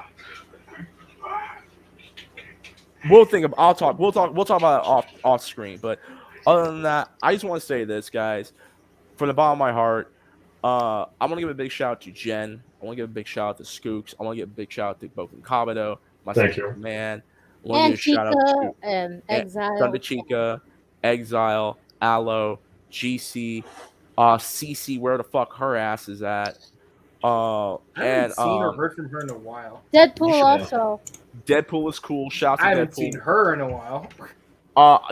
We'll talk about it off screen. But other than that, I just want to say this, guys, from the bottom of my heart. I want to give a big shout out to Jen. I want to give a big shout out to Skooks. I want to give a big shout out to Bouken Kabuto. Thank you, man. And Chica and Exile. Thunder Chica, Exile, Allo, GC, CC, where the fuck her ass is at. I haven't seen or heard from her in a while. Deadpool also. Deadpool is cool. Shout out to Deadpool. I haven't seen her in a while.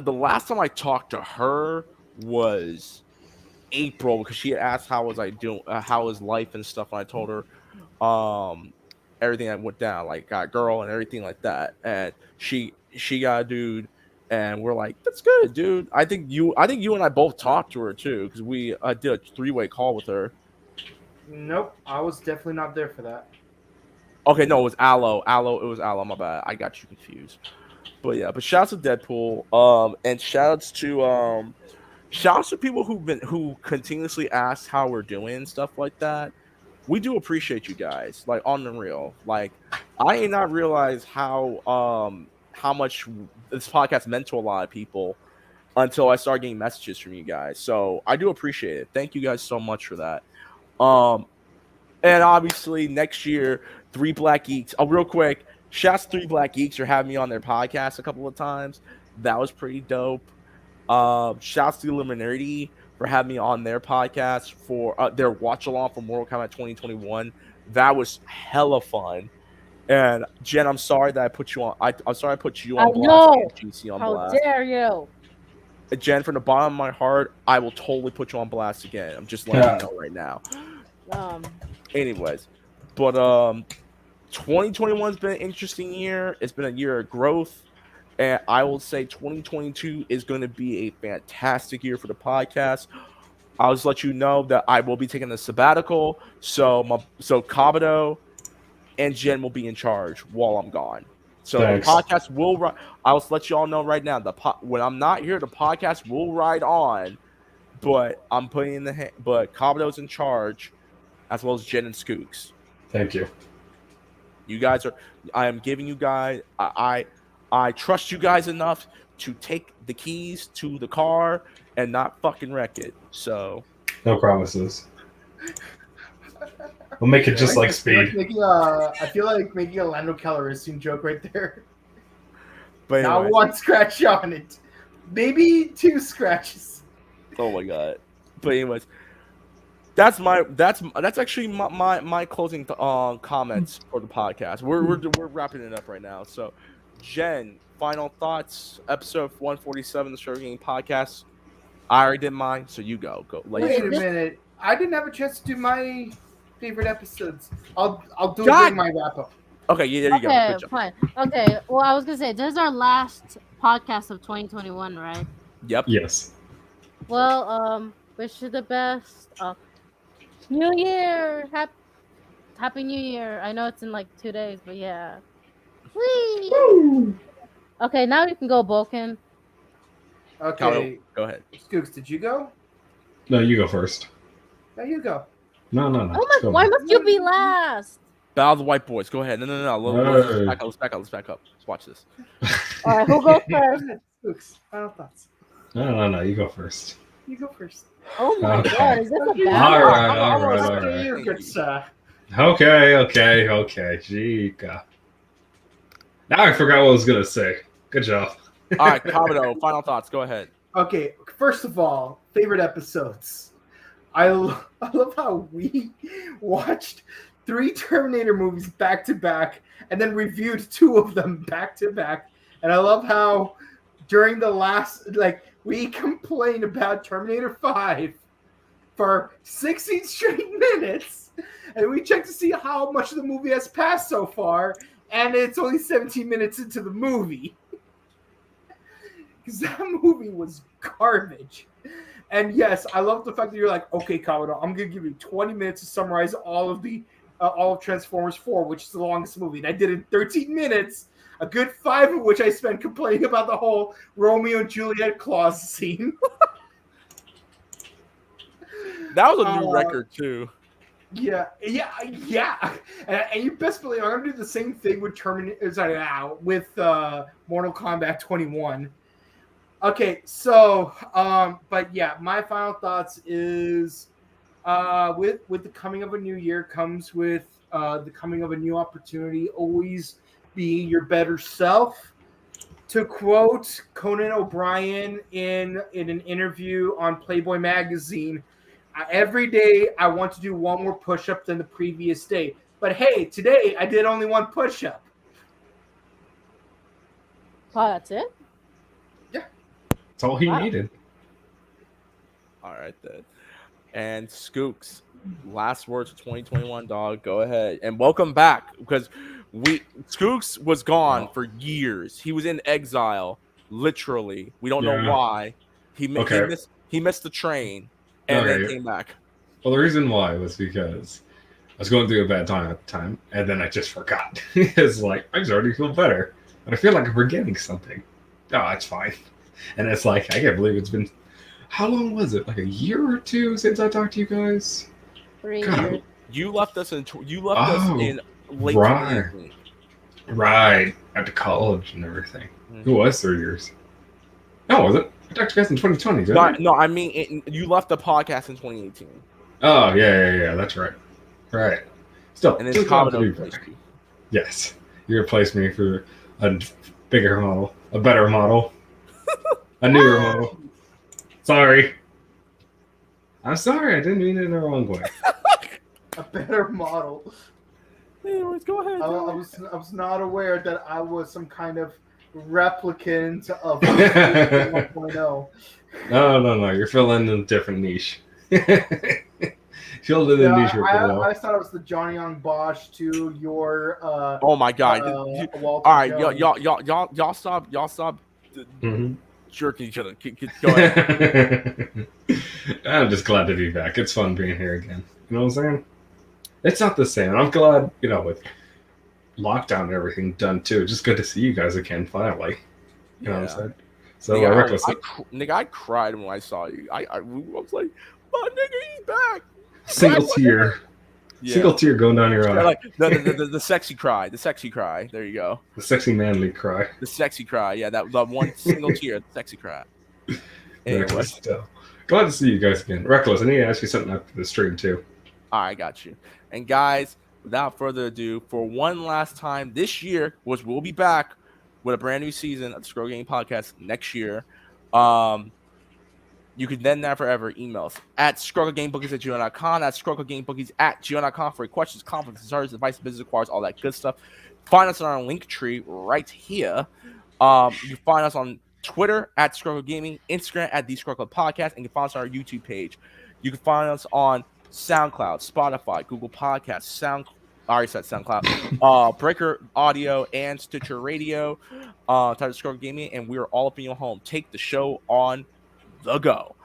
The last time I talked to her was April because she had asked how was I doing, how was life and stuff. And I told her everything that went down, like got a girl and everything like that. And she got a dude, and we're like, that's good, dude. I think you and I both talked to her too because we did a 3-way call with her. Nope, I was definitely not there for that. Okay, no, it was Allo. It was Allo. My bad. I got you confused. But yeah, but shouts to Deadpool. And shouts to people who continuously ask how we're doing and stuff like that. We do appreciate you guys, like on the real. Like I did not realize how much this podcast meant to a lot of people until I started getting messages from you guys. So I do appreciate it. Thank you guys so much for that. And obviously next year, 3 Black Geeks. Oh, real quick, shouts to 3 Black Geeks for having me on their podcast a couple of times. That was pretty dope. Shouts to Illuminati for having me on their podcast for their watch along for Mortal Kombat 2021. That was hella fun. And Jen, I'm sorry that I put you on. I'm sorry I put you on blast. GC on blast. How dare you? Jen, from the bottom of my heart, I will totally put you on blast again. I'm just letting you know right now. Anyways, but 2021's been an interesting year. It's been a year of growth. And I will say 2022 is going to be a fantastic year for the podcast. I'll just let you know that I will be taking a sabbatical. So Kabuto and Jen will be in charge while I'm gone. So Thanks. The podcast will run. I'll just let you all know right now. When I'm not here, the podcast will ride on. But I'm putting in but Kabuto's in charge, as well as Jen and Skooks. Thank you. You guys are. I am giving you guys. I trust you guys enough to take the keys to the car and not fucking wreck it. So no promises. We'll make it just like Speed. I feel like making a Lando Calrissian joke right there. But not one scratch on it, maybe 2 scratches. Oh my god! But anyways, that's actually my closing comments for the podcast. We're wrapping it up right now. So, Jen, final thoughts. Episode 147 of the Show Game Podcast. I already did mine, so you go. Wait a minute. I didn't have a chance to do my favorite episodes. I'll do it during my wrap up. Okay, yeah, there you go. Okay, fine. Okay, well, I was gonna say this is our last podcast of 2021, right? Yep. Yes. Well, wish you the best. New Year, Happy New Year. I know it's in like 2 days, but yeah. Whee! Woo! Okay, now you can go, Bouken. Okay. Go ahead. Skooks, did you go? No, you go first. No, you go. No. Oh my! Why must you be last? Battle of the White Boys. Go ahead. No. Let's back up. Let's watch this. All right, who goes first? Skooks, final thoughts. No. You go first. You go first. Oh my god! Is this a battle? All right. You're good, sir. Okay. Chica. Now I forgot what I was gonna say. Good job. All right, Kabuto, final thoughts. Go ahead. Okay, first of all, favorite episodes. I love how we watched 3 Terminator movies back to back and then reviewed 2 of them back to back. And I love how during the last, we complained about Terminator 5 for 16 straight minutes. And we checked to see how much of the movie has passed so far. and it's only 17 minutes into the movie. Because that movie was garbage. And yes, I love the fact that you're like, okay, Kabuto, I'm going to give you 20 minutes to summarize all of Transformers 4, which is the longest movie. And I did it in 13 minutes, a good 5 of which I spent complaining about the whole Romeo and Juliet clause scene. That was a new record, too. Yeah. And you best believe I'm going to do the same thing with with Mortal Kombat 21. Okay, so, but yeah, my final thoughts is, with the coming of a new year comes with the coming of a new opportunity. Always be your better self. To quote Conan O'Brien in an interview on Playboy magazine, every day I want to do one more push-up than the previous day. But hey, today I did only one push-up. Oh, that's it? That's all he needed. All right, then. And Skooks, last words for 2021, dog. Go ahead. And welcome back, because Skooks was gone for years. He was in exile, literally. We don't know why. He missed the train and then came back. Well, the reason why was because I was going through a bad time at the time, and then I just forgot. It's like, I already feel better, but I feel like I'm forgetting something. Oh, that's fine. And it's like, I can't believe it's been, how long was it? Like a year or two since I talked to you guys? 3 years. You left us in late right. 2018. Right. After college and everything. It was 3 years. No, was it? I talked to you guys in 2020, didn't I? No, I mean, you left the podcast in 2018. Oh, yeah, that's right. Right. Still, and then Kabuto replaced you. Yes. You replaced me for a bigger model, a better model. A newer model. Sorry. I'm sorry. I didn't mean it in the wrong way. A better model. Anyways, go ahead. I was not aware that I was some kind of replicant of 1.0. No. You're filling in a different niche. Filled in the niche. I thought it was the Johnny Young Bosch to your. Oh my God! All right, y'all stop. Jerking each other. Go ahead. I'm just glad to be back. It's fun being here again. You know what I'm saying? It's not the same. I'm glad, with lockdown and everything done too. It's just good to see you guys again finally. You know what I'm saying? So nigga, I cried when I saw you. I was like, "Oh, nigga, he's back." Single tear. Yeah. Single tear going down your eye. Like the sexy cry. The sexy cry. There you go. The sexy manly cry. The sexy cry. Yeah, that one single tear. The sexy cry. Anyway. Glad to see you guys again. Reckless, I need to ask you something after the stream too. I got you. And guys, without further ado, for one last time this year, which we'll be back with a brand new season of the Scroll Game Podcast next year. You can then now forever email us at ScrubClubGameBookies@gmail.com. That's ScrubClubGameBookies@gmail.com for questions, conflicts, concerns, advice, business requires, all that good stuff. Find us on our link tree right here. You can find us on Twitter at ScrubClub Gaming, Instagram at the ScrubClub Podcast, and you can find us on our YouTube page. You can find us on SoundCloud, Spotify, Google Podcasts, I already said SoundCloud, Breaker Audio, and Stitcher Radio. Type of ScrubClub Gaming, and we are all up in your home. Take the show on the go.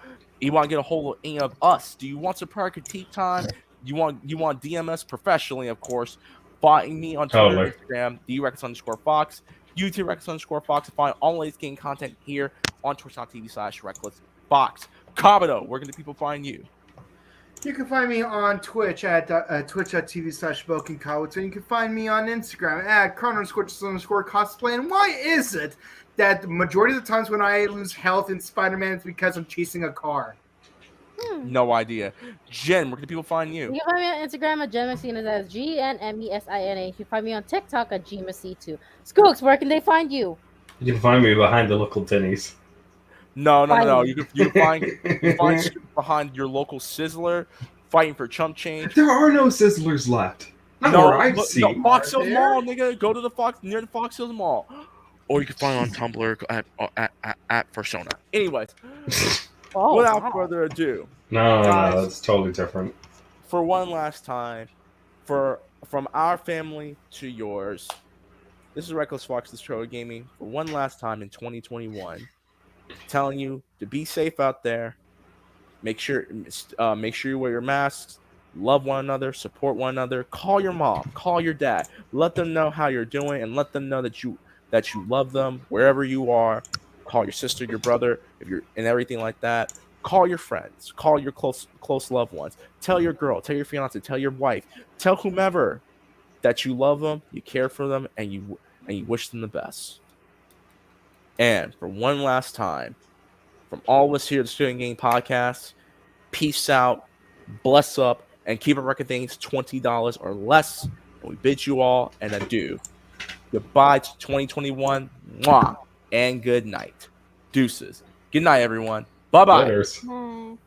You want to get a hold of any of us? Do you want some prior critique time? You want DM us professionally, of course. Find me on Twitter and Instagram, @Rex_Fox, YouTube Rex_Fox. Find all the latest game content here on twitch.tv/RecklessFox. Kabuto, where can the people find you? You can find me on Twitch at twitch.tv/Bouken Kabuto. You can find me on Instagram at @Chrono_cosplay. And why is it that the majority of the times when I lose health in Spider-Man, it's because I'm chasing a car? No idea. Jen, where can people find you? You can find me on Instagram at GenMessina, that's GNMESINA. You can find me on TikTok at GMessy2. Skooks, where can they find you? You can find me behind the local Denny's. No. You can find behind your local Sizzler, fighting for chump change. There are no Sizzlers left. Where I've seen. Fox Hills Mall, nigga. Go to the near the Fox Hills Mall. Or you can find on Tumblr at Persona. Anyways, without further ado, no, that's totally different. For one last time, from our family to yours, This is Reckless Fox Destroyer Gaming for one last time in 2021, telling you to be safe out there. Make sure you wear your masks. Love one another, support one another. Call your mom, call your dad. Let them know how you're doing, and let them know that you love them wherever you are. Call your sister, your brother, if you're and everything like that. Call your friends, call your close loved ones. Tell your girl, tell your fiance, tell your wife, tell whomever that you love them, you care for them, and you wish them the best. And for one last time, from all of us here at the Student Game Podcast, peace out, bless up, and keep it record things $20 or less. And we bid you all an adieu. Goodbye to 2021. Mwah, and good night. Deuces. Good night, everyone. Bye-bye. Laters. Bye.